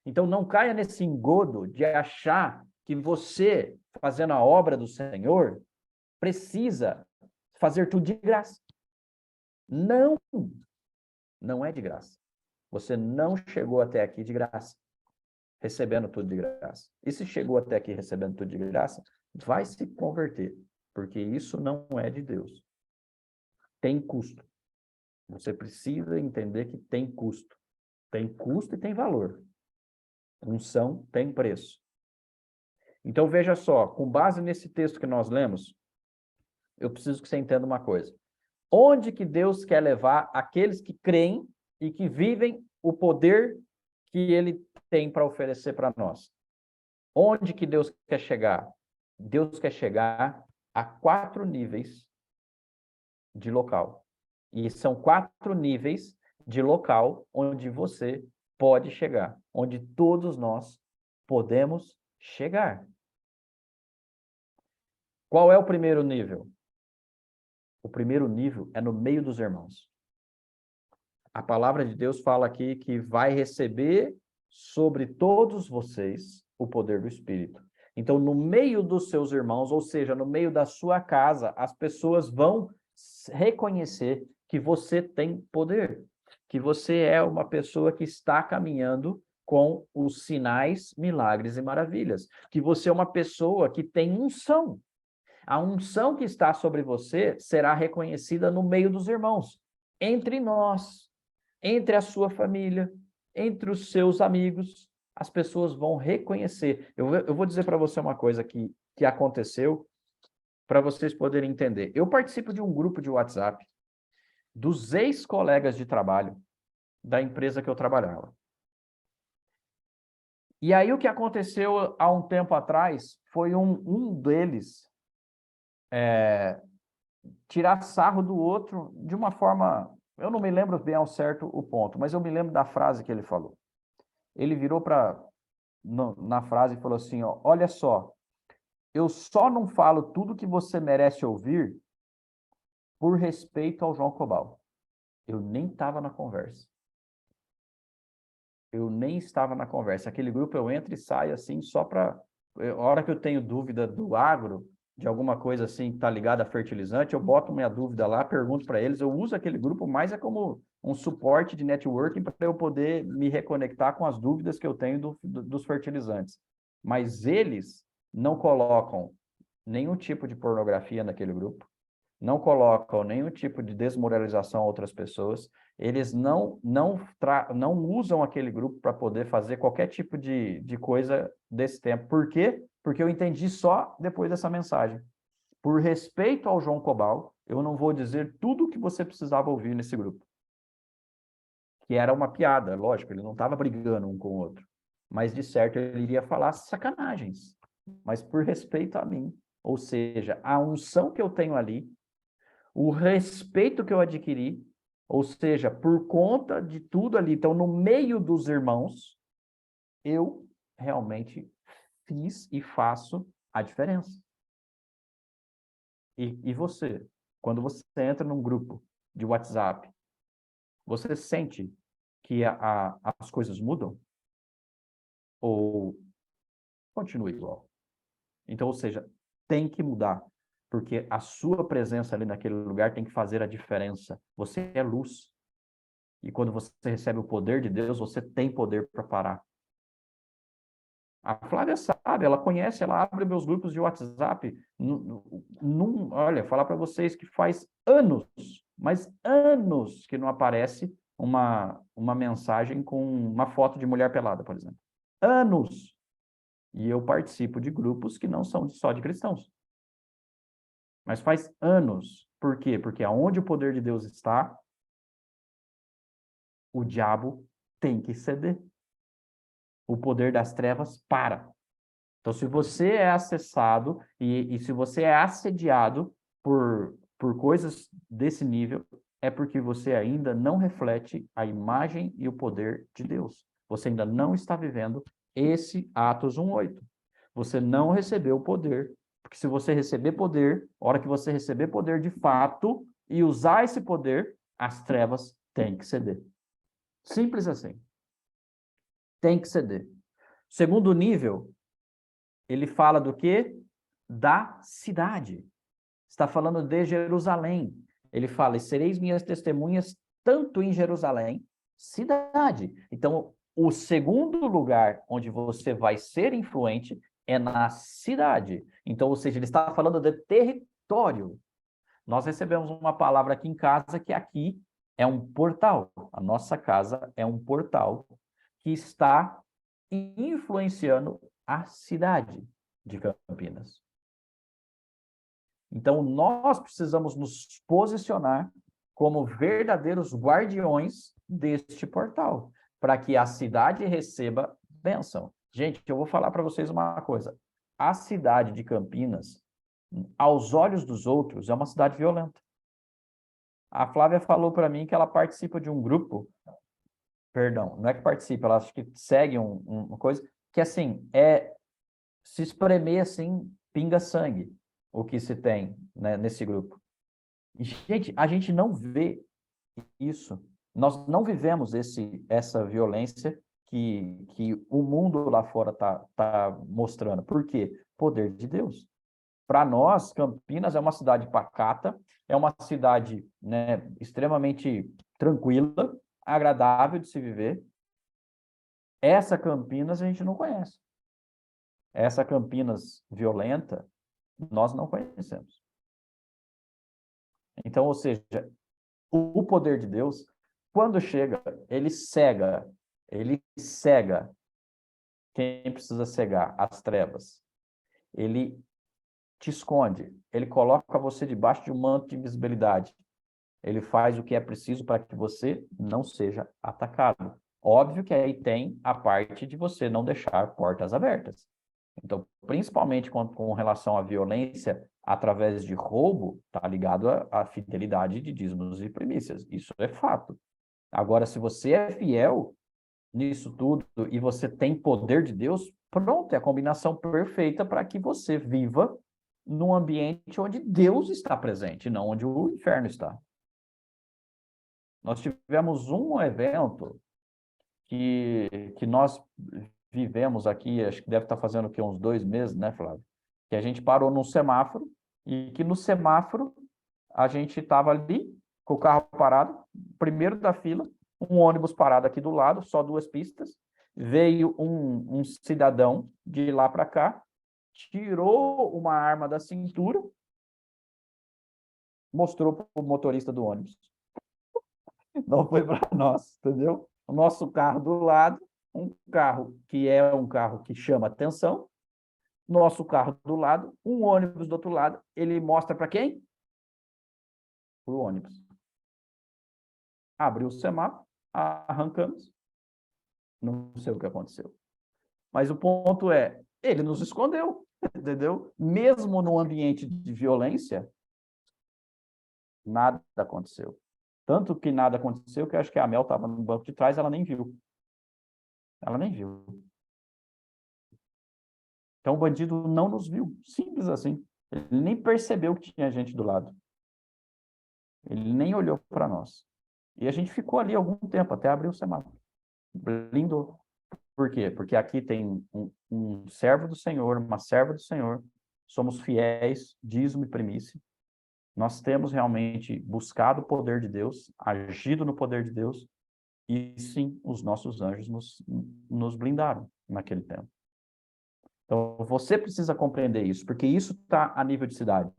Então não caia nesse engodo de achar que você, fazendo a obra do Senhor, precisa fazer tudo de graça. Não. Não é de graça. Você não chegou até aqui de graça, recebendo tudo de graça. E se chegou até aqui recebendo tudo de graça, vai se converter, porque isso não é de Deus. Tem custo. Você precisa entender que tem custo. Tem custo e tem valor. Unção tem preço. Então veja só, com base nesse texto que nós lemos, eu preciso que você entenda uma coisa. Onde que Deus quer levar aqueles que creem e que vivem o poder que ele tem para oferecer para nós? Onde que Deus quer chegar? Deus quer chegar a 4 níveis de local. E são 4 níveis de local onde você pode chegar, onde todos nós podemos chegar. Qual é o primeiro nível? O primeiro nível é no meio dos irmãos. A palavra de Deus fala aqui que vai receber sobre todos vocês o poder do Espírito. Então, no meio dos seus irmãos, ou seja, no meio da sua casa, as pessoas vão reconhecer que você tem poder, que você é uma pessoa que está caminhando com os sinais, milagres e maravilhas, que você é uma pessoa que tem unção. A unção que está sobre você será reconhecida no meio dos irmãos, entre nós, entre a sua família, entre os seus amigos. As pessoas vão reconhecer. Eu vou dizer para você uma coisa que aconteceu, para vocês poderem entender. Eu participo de um grupo de WhatsApp dos ex-colegas de trabalho da empresa que eu trabalhava. E aí o que aconteceu há um tempo atrás foi um deles tirar sarro do outro de uma forma... Eu não me lembro bem ao certo o ponto, mas eu me lembro da frase que ele falou. Ele virou na frase e falou assim, ó, olha só, eu só não falo tudo que você merece ouvir por respeito ao João Cobal. Eu nem estava na conversa. Eu nem estava na conversa. Aquele grupo eu entro e saio assim só para... A hora que eu tenho dúvida do agro, de alguma coisa assim que está ligada a fertilizante, eu boto minha dúvida lá, pergunto para eles, eu uso aquele grupo mais como um suporte de networking para eu poder me reconectar com as dúvidas que eu tenho dos fertilizantes. Mas eles não colocam nenhum tipo de pornografia naquele grupo, não colocam nenhum tipo de desmoralização a outras pessoas, eles não usam aquele grupo para poder fazer qualquer tipo de coisa desse tempo. Por quê? Porque eu entendi só depois dessa mensagem. Por respeito ao João Cobal, eu não vou dizer tudo o que você precisava ouvir nesse grupo. Que era uma piada, lógico, ele não estava brigando um com o outro. Mas, de certo, ele iria falar sacanagens. Mas por respeito a mim, ou seja, a unção que eu tenho ali, o respeito que eu adquiri, ou seja, por conta de tudo ali, então no meio dos irmãos, eu realmente fiz e faço a diferença. E você, quando você entra num grupo de WhatsApp, você sente que as coisas mudam? Ou continua igual? Então, ou seja, tem que mudar. Porque a sua presença ali naquele lugar tem que fazer a diferença. Você é luz. E quando você recebe o poder de Deus, você tem poder para parar. A Flávia sabe, ela conhece, ela abre meus grupos de WhatsApp. Olha, falar para vocês que faz anos, mas anos que não aparece uma mensagem com uma foto de mulher pelada, por exemplo. Anos! E eu participo de grupos que não são só de cristãos. Mas faz anos. Por quê? Porque aonde o poder de Deus está, o diabo tem que ceder. O poder das trevas para. Então, se você é acessado e se você é assediado por coisas desse nível, é porque você ainda não reflete a imagem e o poder de Deus. Você ainda não está vivendo esse Atos 1:8. Você não recebeu o poder. Porque se você receber poder, a hora que você receber poder de fato e usar esse poder, as trevas têm que ceder. Simples assim. Tem que ceder. Segundo nível, ele fala do quê? Da cidade. Está falando de Jerusalém. Ele fala, e sereis minhas testemunhas tanto em Jerusalém, cidade. Então, o segundo lugar onde você vai ser influente é na cidade. Então, ou seja, ele está falando de território. Nós recebemos uma palavra aqui em casa que aqui é um portal. A nossa casa é um portal que está influenciando a cidade de Campinas. Então, nós precisamos nos posicionar como verdadeiros guardiões deste portal, para que a cidade receba bênção. Gente, eu vou falar para vocês uma coisa. A cidade de Campinas, aos olhos dos outros, é uma cidade violenta. A Flávia falou para mim que ela participa de um grupo, perdão, não é que participa, ela acha que segue uma coisa, que assim, é se espremer assim, pinga sangue, o que se tem, né, nesse grupo. E, gente, a gente não vê isso. Nós não vivemos essa violência que o mundo lá fora tá mostrando. Por quê? Poder de Deus. Para nós, Campinas é uma cidade pacata, é uma cidade, né, extremamente tranquila, agradável de se viver. Essa Campinas a gente não conhece. Essa Campinas violenta, nós não conhecemos. Então, ou seja, o poder de Deus, quando chega, ele cega quem precisa cegar, as trevas. Ele te esconde, ele coloca você debaixo de um manto de invisibilidade. Ele faz o que é preciso para que você não seja atacado. Óbvio que aí tem a parte de você não deixar portas abertas. Então, principalmente com relação à violência através de roubo, está ligado à fidelidade de dízimos e primícias. Isso é fato. Agora, se você é fiel nisso tudo e você tem poder de Deus, pronto, é a combinação perfeita para que você viva num ambiente onde Deus está presente, não onde o inferno está. Nós tivemos um evento que nós vivemos aqui, acho que deve estar fazendo o quê? Uns 2 meses, né, Flávio? Que a gente parou num semáforo e que no semáforo a gente estava ali com o carro parado, primeiro da fila, um ônibus parado aqui do lado, só 2 pistas, veio um cidadão de lá para cá, tirou uma arma da cintura, mostrou para o motorista do ônibus. Não foi para nós, entendeu? O nosso carro do lado, um carro que é um carro que chama atenção, nosso carro do lado, um ônibus do outro lado, ele mostra para quem? Para o ônibus. Abriu o semáforo, arrancamos, não sei o que aconteceu. Mas o ponto é, ele nos escondeu, entendeu? Mesmo no ambiente de violência, nada aconteceu. Tanto que nada aconteceu, que eu acho que a Mel estava no banco de trás, ela nem viu. Ela nem viu. Então o bandido não nos viu, simples assim. Ele nem percebeu que tinha gente do lado. Ele nem olhou para nós. E a gente ficou ali algum tempo, até abrir o semáforo. Blindou. Por quê? Porque aqui tem um servo do Senhor, uma serva do Senhor. Somos fiéis, dízimo e primícia. Nós temos realmente buscado o poder de Deus, agido no poder de Deus, E sim, os nossos anjos nos blindaram naquele tempo. Então, você precisa compreender isso, porque isso está a nível de cidade.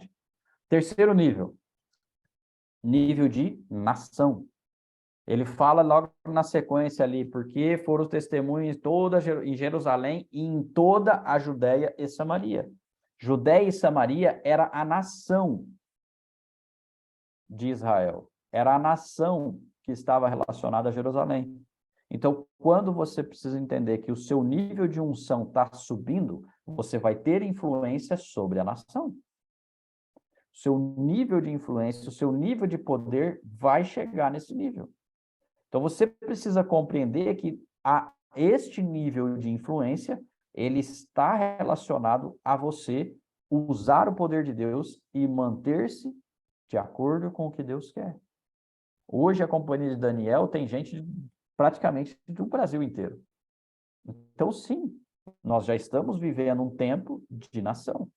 Terceiro nível, nível de nação. Ele fala logo na sequência ali, porque foram testemunhos em Jerusalém e em toda a Judéia e Samaria. Judéia e Samaria era a nação de Israel. Era a nação que estava relacionada a Jerusalém. Então, quando você precisa entender que o seu nível de unção está subindo, você vai ter influência sobre a nação. O seu nível de influência, o seu nível de poder vai chegar nesse nível. Então, você precisa compreender que este nível de influência, ele está relacionado a você usar o poder de Deus e manter-se de acordo com o que Deus quer. Hoje, a companhia de Daniel tem gente praticamente do Brasil inteiro. Então, sim, nós já estamos vivendo um tempo de nação.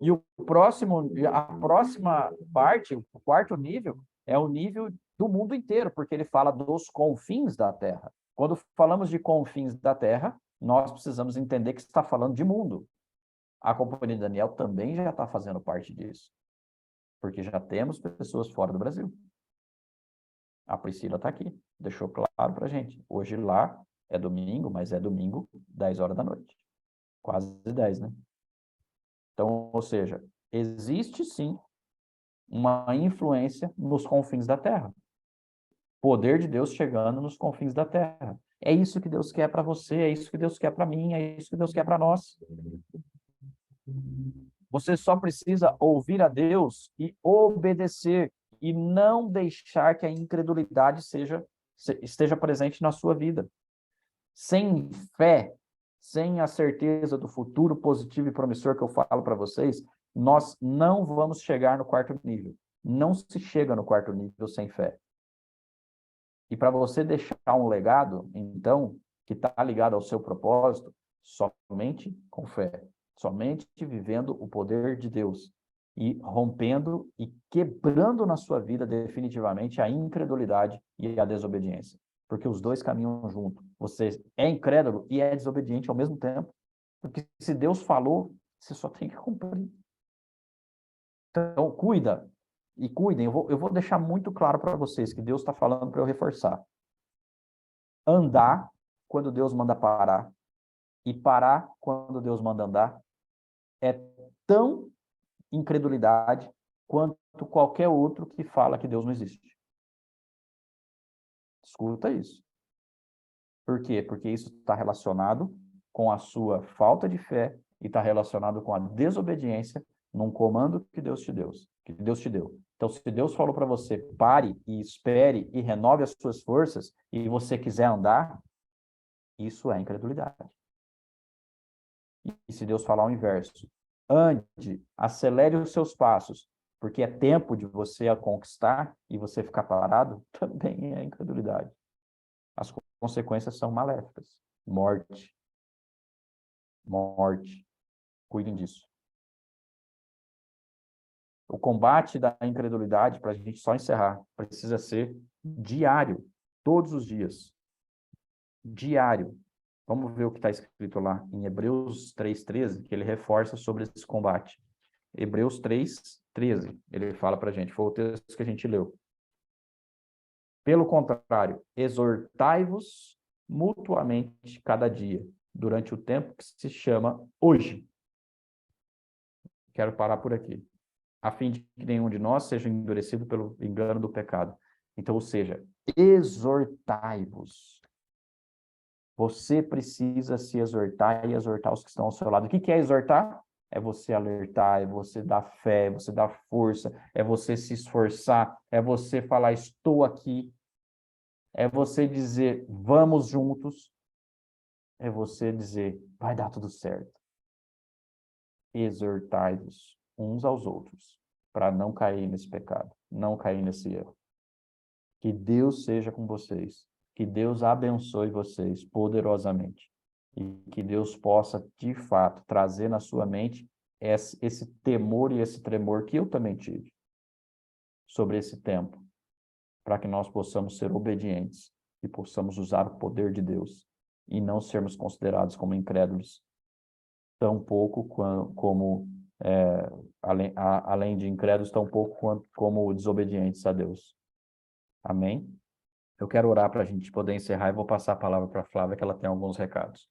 E a próxima parte, o quarto nível, é o nível do mundo inteiro, porque ele fala dos confins da terra. Quando falamos de confins da terra, nós precisamos entender que está falando de mundo. A companhia de Daniel também já está fazendo parte disso, porque já temos pessoas fora do Brasil. A Priscila está aqui, deixou claro para a gente. Hoje lá é domingo, mas é domingo, 10 horas da noite. Quase 10, né? Então, ou seja, existe sim uma influência nos confins da terra. Poder de Deus chegando nos confins da terra. É isso que Deus quer para você, é isso que Deus quer para mim, é isso que Deus quer para nós. Você só precisa ouvir a Deus e obedecer e não deixar que a incredulidade esteja presente na sua vida. Sem fé, sem a certeza do futuro positivo e promissor que eu falo para vocês, nós não vamos chegar no quarto nível. Não se chega no quarto nível sem fé. E para você deixar um legado, então, que está ligado ao seu propósito, somente com fé. Somente vivendo o poder de Deus. E rompendo e quebrando na sua vida definitivamente a incredulidade e a desobediência. Porque os dois caminham junto. Você é incrédulo e é desobediente ao mesmo tempo. Porque se Deus falou, você só tem que cumprir. Então, cuida. E cuidem. Eu vou deixar muito claro para vocês que Deus está falando para eu reforçar. Andar quando Deus manda parar. E parar quando Deus manda andar. É tão incredulidade quanto qualquer outro que fala que Deus não existe. Escuta isso. Por quê? Porque isso está relacionado com a sua falta de fé e está relacionado com a desobediência num comando que Deus te deu. Então, se Deus falou para você, pare e espere e renove as suas forças e você quiser andar, isso é incredulidade. E se Deus falar o inverso, ande, acelere os seus passos, porque é tempo de você a conquistar e você ficar parado, também é incredulidade. As consequências são maléficas. Morte. Morte. Cuidem disso. O combate da incredulidade, para a gente só encerrar, precisa ser diário, todos os dias. Diário. Vamos ver o que está escrito lá em Hebreus 3,13, que ele reforça sobre esse combate. Hebreus 3,13, ele fala para a gente, foi o texto que a gente leu. Pelo contrário, exortai-vos mutuamente cada dia, durante o tempo que se chama hoje. Quero parar por aqui. A fim de que nenhum de nós seja endurecido pelo engano do pecado. Então, ou seja, exortai-vos. Você precisa se exortar e exortar os que estão ao seu lado. O que é exortar? É você alertar, é você dar fé, é você dar força, é você se esforçar, é você falar, estou aqui. É você dizer, vamos juntos. É você dizer, vai dar tudo certo. Exortai-vos uns aos outros, para não cair nesse pecado, não cair nesse erro. Que Deus seja com vocês. Que Deus abençoe vocês poderosamente. E que Deus possa, de fato, trazer na sua mente esse temor e esse tremor que eu também tive sobre esse tempo, para que nós possamos ser obedientes que possamos usar o poder de Deus e não sermos considerados como incrédulos, tão pouco como, além de incrédulos, tão pouco como desobedientes a Deus. Amém? Eu quero orar para a gente poder encerrar e vou passar a palavra para a Flávia, que ela tem alguns recados.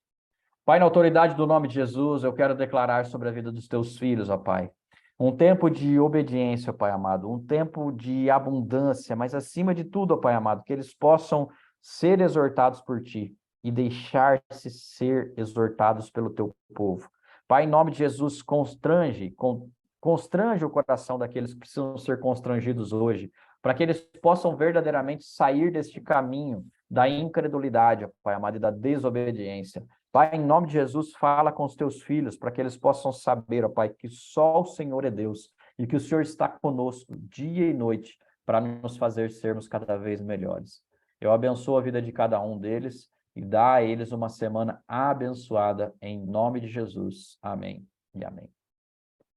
Pai, na autoridade do nome de Jesus, eu quero declarar sobre a vida dos teus filhos, ó Pai, um tempo de obediência, ó Pai amado, um tempo de abundância, mas acima de tudo, ó Pai amado, que eles possam ser exortados por Ti e deixar-se ser exortados pelo Teu povo. Pai, em nome de Jesus, constrange o coração daqueles que precisam ser constrangidos hoje, para que eles possam verdadeiramente sair deste caminho da incredulidade, ó Pai amado, e da desobediência. Pai, em nome de Jesus, fala com os teus filhos para que eles possam saber, ó Pai, que só o Senhor é Deus e que o Senhor está conosco dia e noite para nos fazer sermos cada vez melhores. Eu abençoo a vida de cada um deles e dá a eles uma semana abençoada em nome de Jesus. Amém e amém.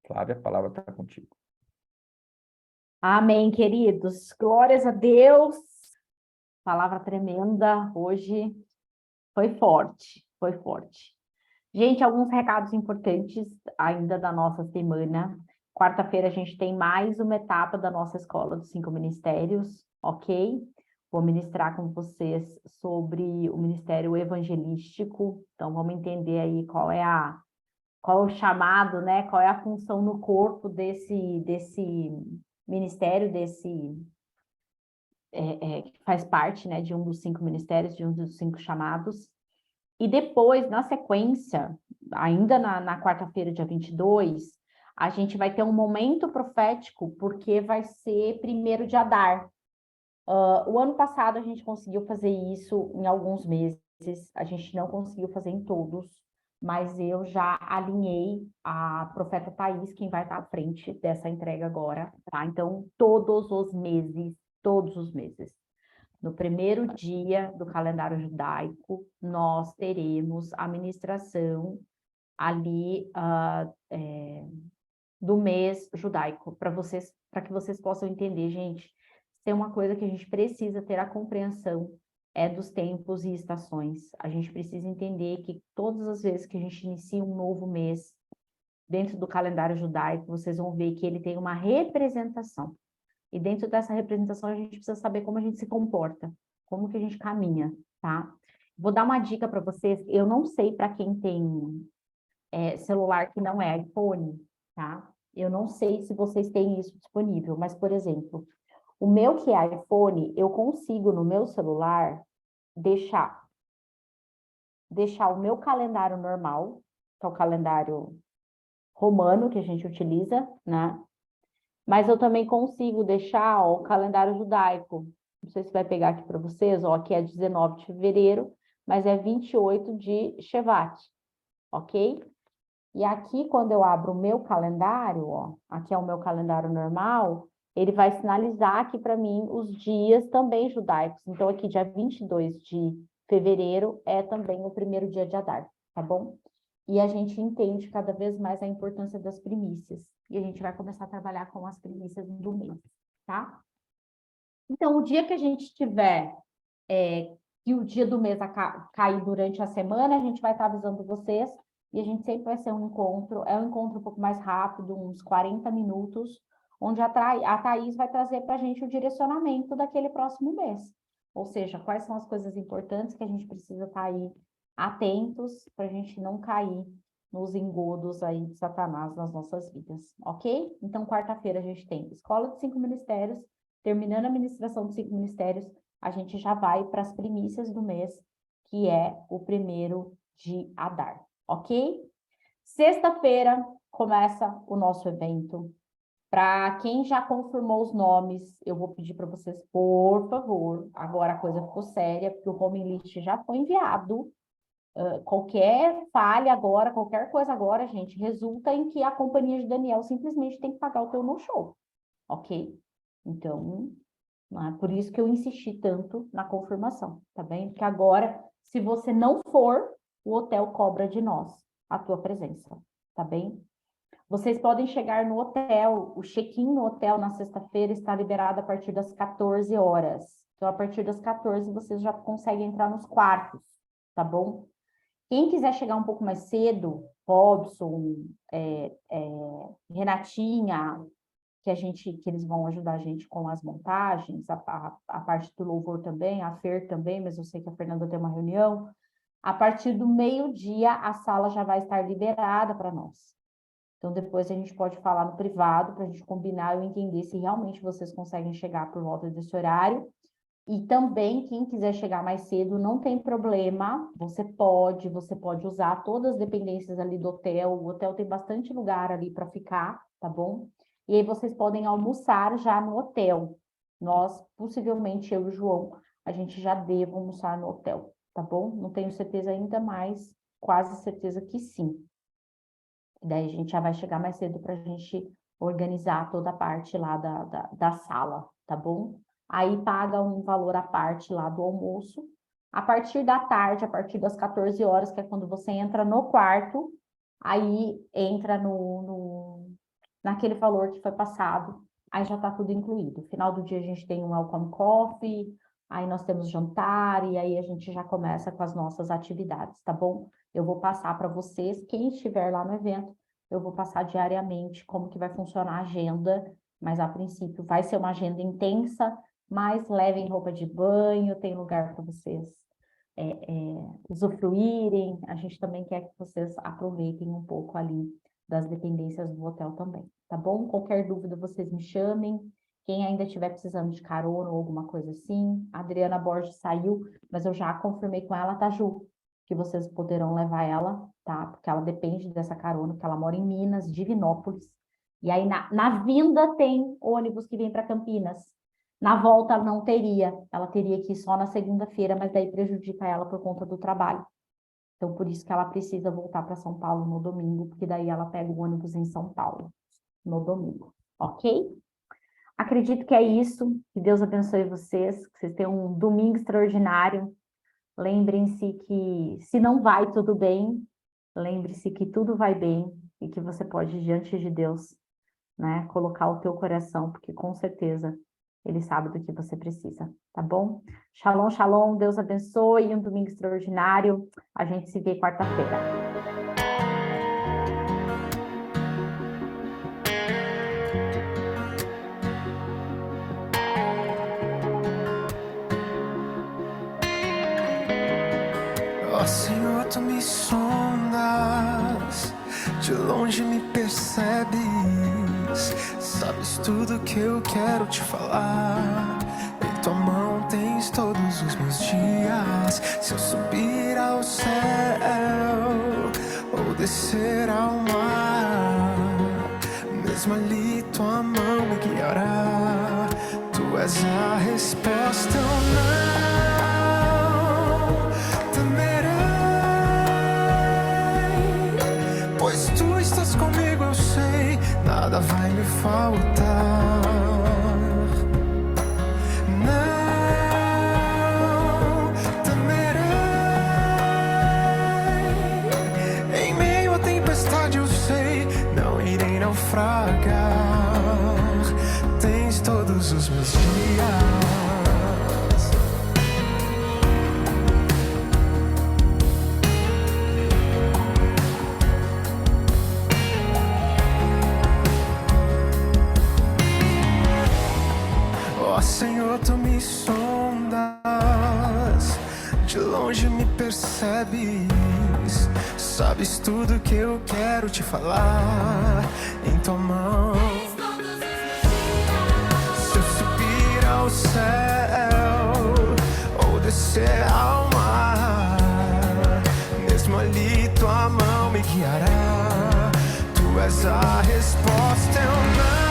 Flávia, a palavra está contigo. Amém, queridos. Glórias a Deus. Palavra tremenda hoje. Foi forte, foi forte. Gente, alguns recados importantes ainda da nossa semana. Quarta-feira a gente tem mais uma etapa da nossa Escola dos 5 Ministérios, ok? Vou ministrar com vocês sobre o ministério evangelístico. Então, vamos entender aí qual é o chamado, né? Qual é a função no corpo desse ministério, que faz parte, né, de um dos 5 ministérios, de um dos 5 chamados. E depois, na sequência, ainda na quarta-feira, dia 22, a gente vai ter um momento profético, porque vai ser 1º de Adar. O ano passado a gente conseguiu fazer isso em alguns meses, a gente não conseguiu fazer em todos, mas eu já alinhei a profeta Thaís, quem vai estar à frente dessa entrega agora, tá? Então, todos os meses, no primeiro dia do calendário judaico, nós teremos a ministração ali do mês judaico, para que vocês possam entender, gente. Tem uma coisa que a gente precisa ter a compreensão dos tempos e estações. A gente precisa entender que todas as vezes que a gente inicia um novo mês dentro do calendário judaico, vocês vão ver que ele tem uma representação. E dentro dessa representação, a gente precisa saber como a gente se comporta, como que a gente caminha, tá? Vou dar uma dica para vocês. Eu não sei para quem tem celular que não é iPhone, tá? Eu não sei se vocês têm isso disponível, mas, por exemplo, o meu que é iPhone, eu consigo no meu celular deixar o meu calendário normal, que é o calendário romano que a gente utiliza, né? Mas eu também consigo deixar o calendário judaico. Não sei se vai pegar aqui para vocês, aqui é 19 de fevereiro, mas é 28 de Shevat, ok? E aqui, quando eu abro o meu calendário, aqui é o meu calendário normal, ele vai sinalizar aqui para mim os dias também judaicos. Então, aqui, dia 22 de fevereiro, é também o 1º dia de Adar, tá bom? E a gente entende cada vez mais a importância das primícias. E a gente vai começar a trabalhar com as primícias do mês, tá? Então, o dia que a gente tiver, que o dia do mês cair durante a semana, a gente vai estar avisando vocês. E a gente sempre vai ser um encontro um pouco mais rápido, uns 40 minutos, onde a Thaís vai trazer para a gente o direcionamento daquele próximo mês. Ou seja, quais são as coisas importantes que a gente precisa estar aí atentos para a gente não cair nos engodos aí de Satanás nas nossas vidas, ok? Então, quarta-feira a gente tem Escola de 5 Ministérios, terminando a ministração dos 5 Ministérios, a gente já vai para as primícias do mês, que é o 1º de Adar, ok? Sexta-feira começa o nosso evento. Para quem já confirmou os nomes, eu vou pedir para vocês, por favor, agora a coisa ficou séria, porque o home list já foi enviado. Qualquer falha agora, qualquer coisa agora, gente, resulta em que a companhia de Daniel simplesmente tem que pagar o teu no-show, ok? Então, por isso que eu insisti tanto na confirmação, tá bem? Porque agora, se você não for, o hotel cobra de nós a tua presença, tá bem? Vocês podem chegar no hotel, o check-in no hotel na sexta-feira está liberado a partir das 14 horas. Então, a partir das 14, vocês já conseguem entrar nos quartos, tá bom? Quem quiser chegar um pouco mais cedo, Robson, Renatinha, que eles vão ajudar a gente com as montagens, a parte do louvor também, a Fer também, mas eu sei que a Fernanda tem uma reunião. A partir do meio-dia, a sala já vai estar liberada para nós. Então, depois a gente pode falar no privado, para a gente combinar e entender se realmente vocês conseguem chegar por volta desse horário. E também, quem quiser chegar mais cedo, não tem problema, você pode usar todas as dependências ali do hotel, o hotel tem bastante lugar ali para ficar, tá bom? E aí vocês podem almoçar já no hotel. Nós, possivelmente, eu e o João, a gente já deva almoçar no hotel, tá bom? Não tenho certeza ainda, mas quase certeza que sim. E daí a gente já vai chegar mais cedo para a gente organizar toda a parte lá da sala, tá bom? Aí paga um valor à parte lá do almoço. A partir da tarde, a partir das 14 horas, que é quando você entra no quarto, aí entra naquele valor que foi passado, aí já está tudo incluído. No final do dia a gente tem um welcome coffee, aí nós temos jantar, e aí a gente já começa com as nossas atividades, tá bom? Eu vou passar para vocês, quem estiver lá no evento, eu vou passar diariamente como que vai funcionar a agenda, mas a princípio vai ser uma agenda intensa, mas levem roupa de banho, tem lugar para vocês usufruírem. A gente também quer que vocês aproveitem um pouco ali das dependências do hotel também, tá bom? Qualquer dúvida, vocês me chamem. Quem ainda estiver precisando de carona ou alguma coisa assim, a Adriana Borges saiu, mas eu já confirmei com ela, tá, Ju? Que vocês poderão levar ela, tá? Porque ela depende dessa carona, porque ela mora em Minas, Divinópolis. E aí, na vinda, tem ônibus que vem para Campinas. Na volta, ela não teria. Ela teria que ir só na segunda-feira, mas daí prejudica ela por conta do trabalho. Então, por isso que ela precisa voltar para São Paulo no domingo, porque daí ela pega o ônibus em São Paulo no domingo, ok? Acredito que é isso. Que Deus abençoe vocês, que vocês tenham um domingo extraordinário. Lembrem-se que se não vai tudo bem, lembre-se que tudo vai bem e que você pode, diante de Deus, né, colocar o teu coração, porque com certeza Ele sabe do que você precisa, tá bom? Shalom, shalom, Deus abençoe, um domingo extraordinário. A gente se vê quarta-feira. Ó Senhor, tu me sondas, de longe me percebes, sabes tudo que eu quero te falar. Em tua mão tens todos os meus dias. Se eu subir ao céu ou descer ao mar, mesmo ali tua mão me guiará. Tu és a resposta, eu não temerei, pois tu estás comigo, eu sei, nada vai me faltar. Não temerei, em meio à tempestade eu sei, não irei naufragar. Tens todos os meus dias. Ó Senhor, tu me sondas, de longe me percebes, sabes tudo que eu quero te falar. Em tua mão, se eu subir ao céu ou descer ao mar, mesmo ali tua mão me guiará. Tu és a resposta, eu não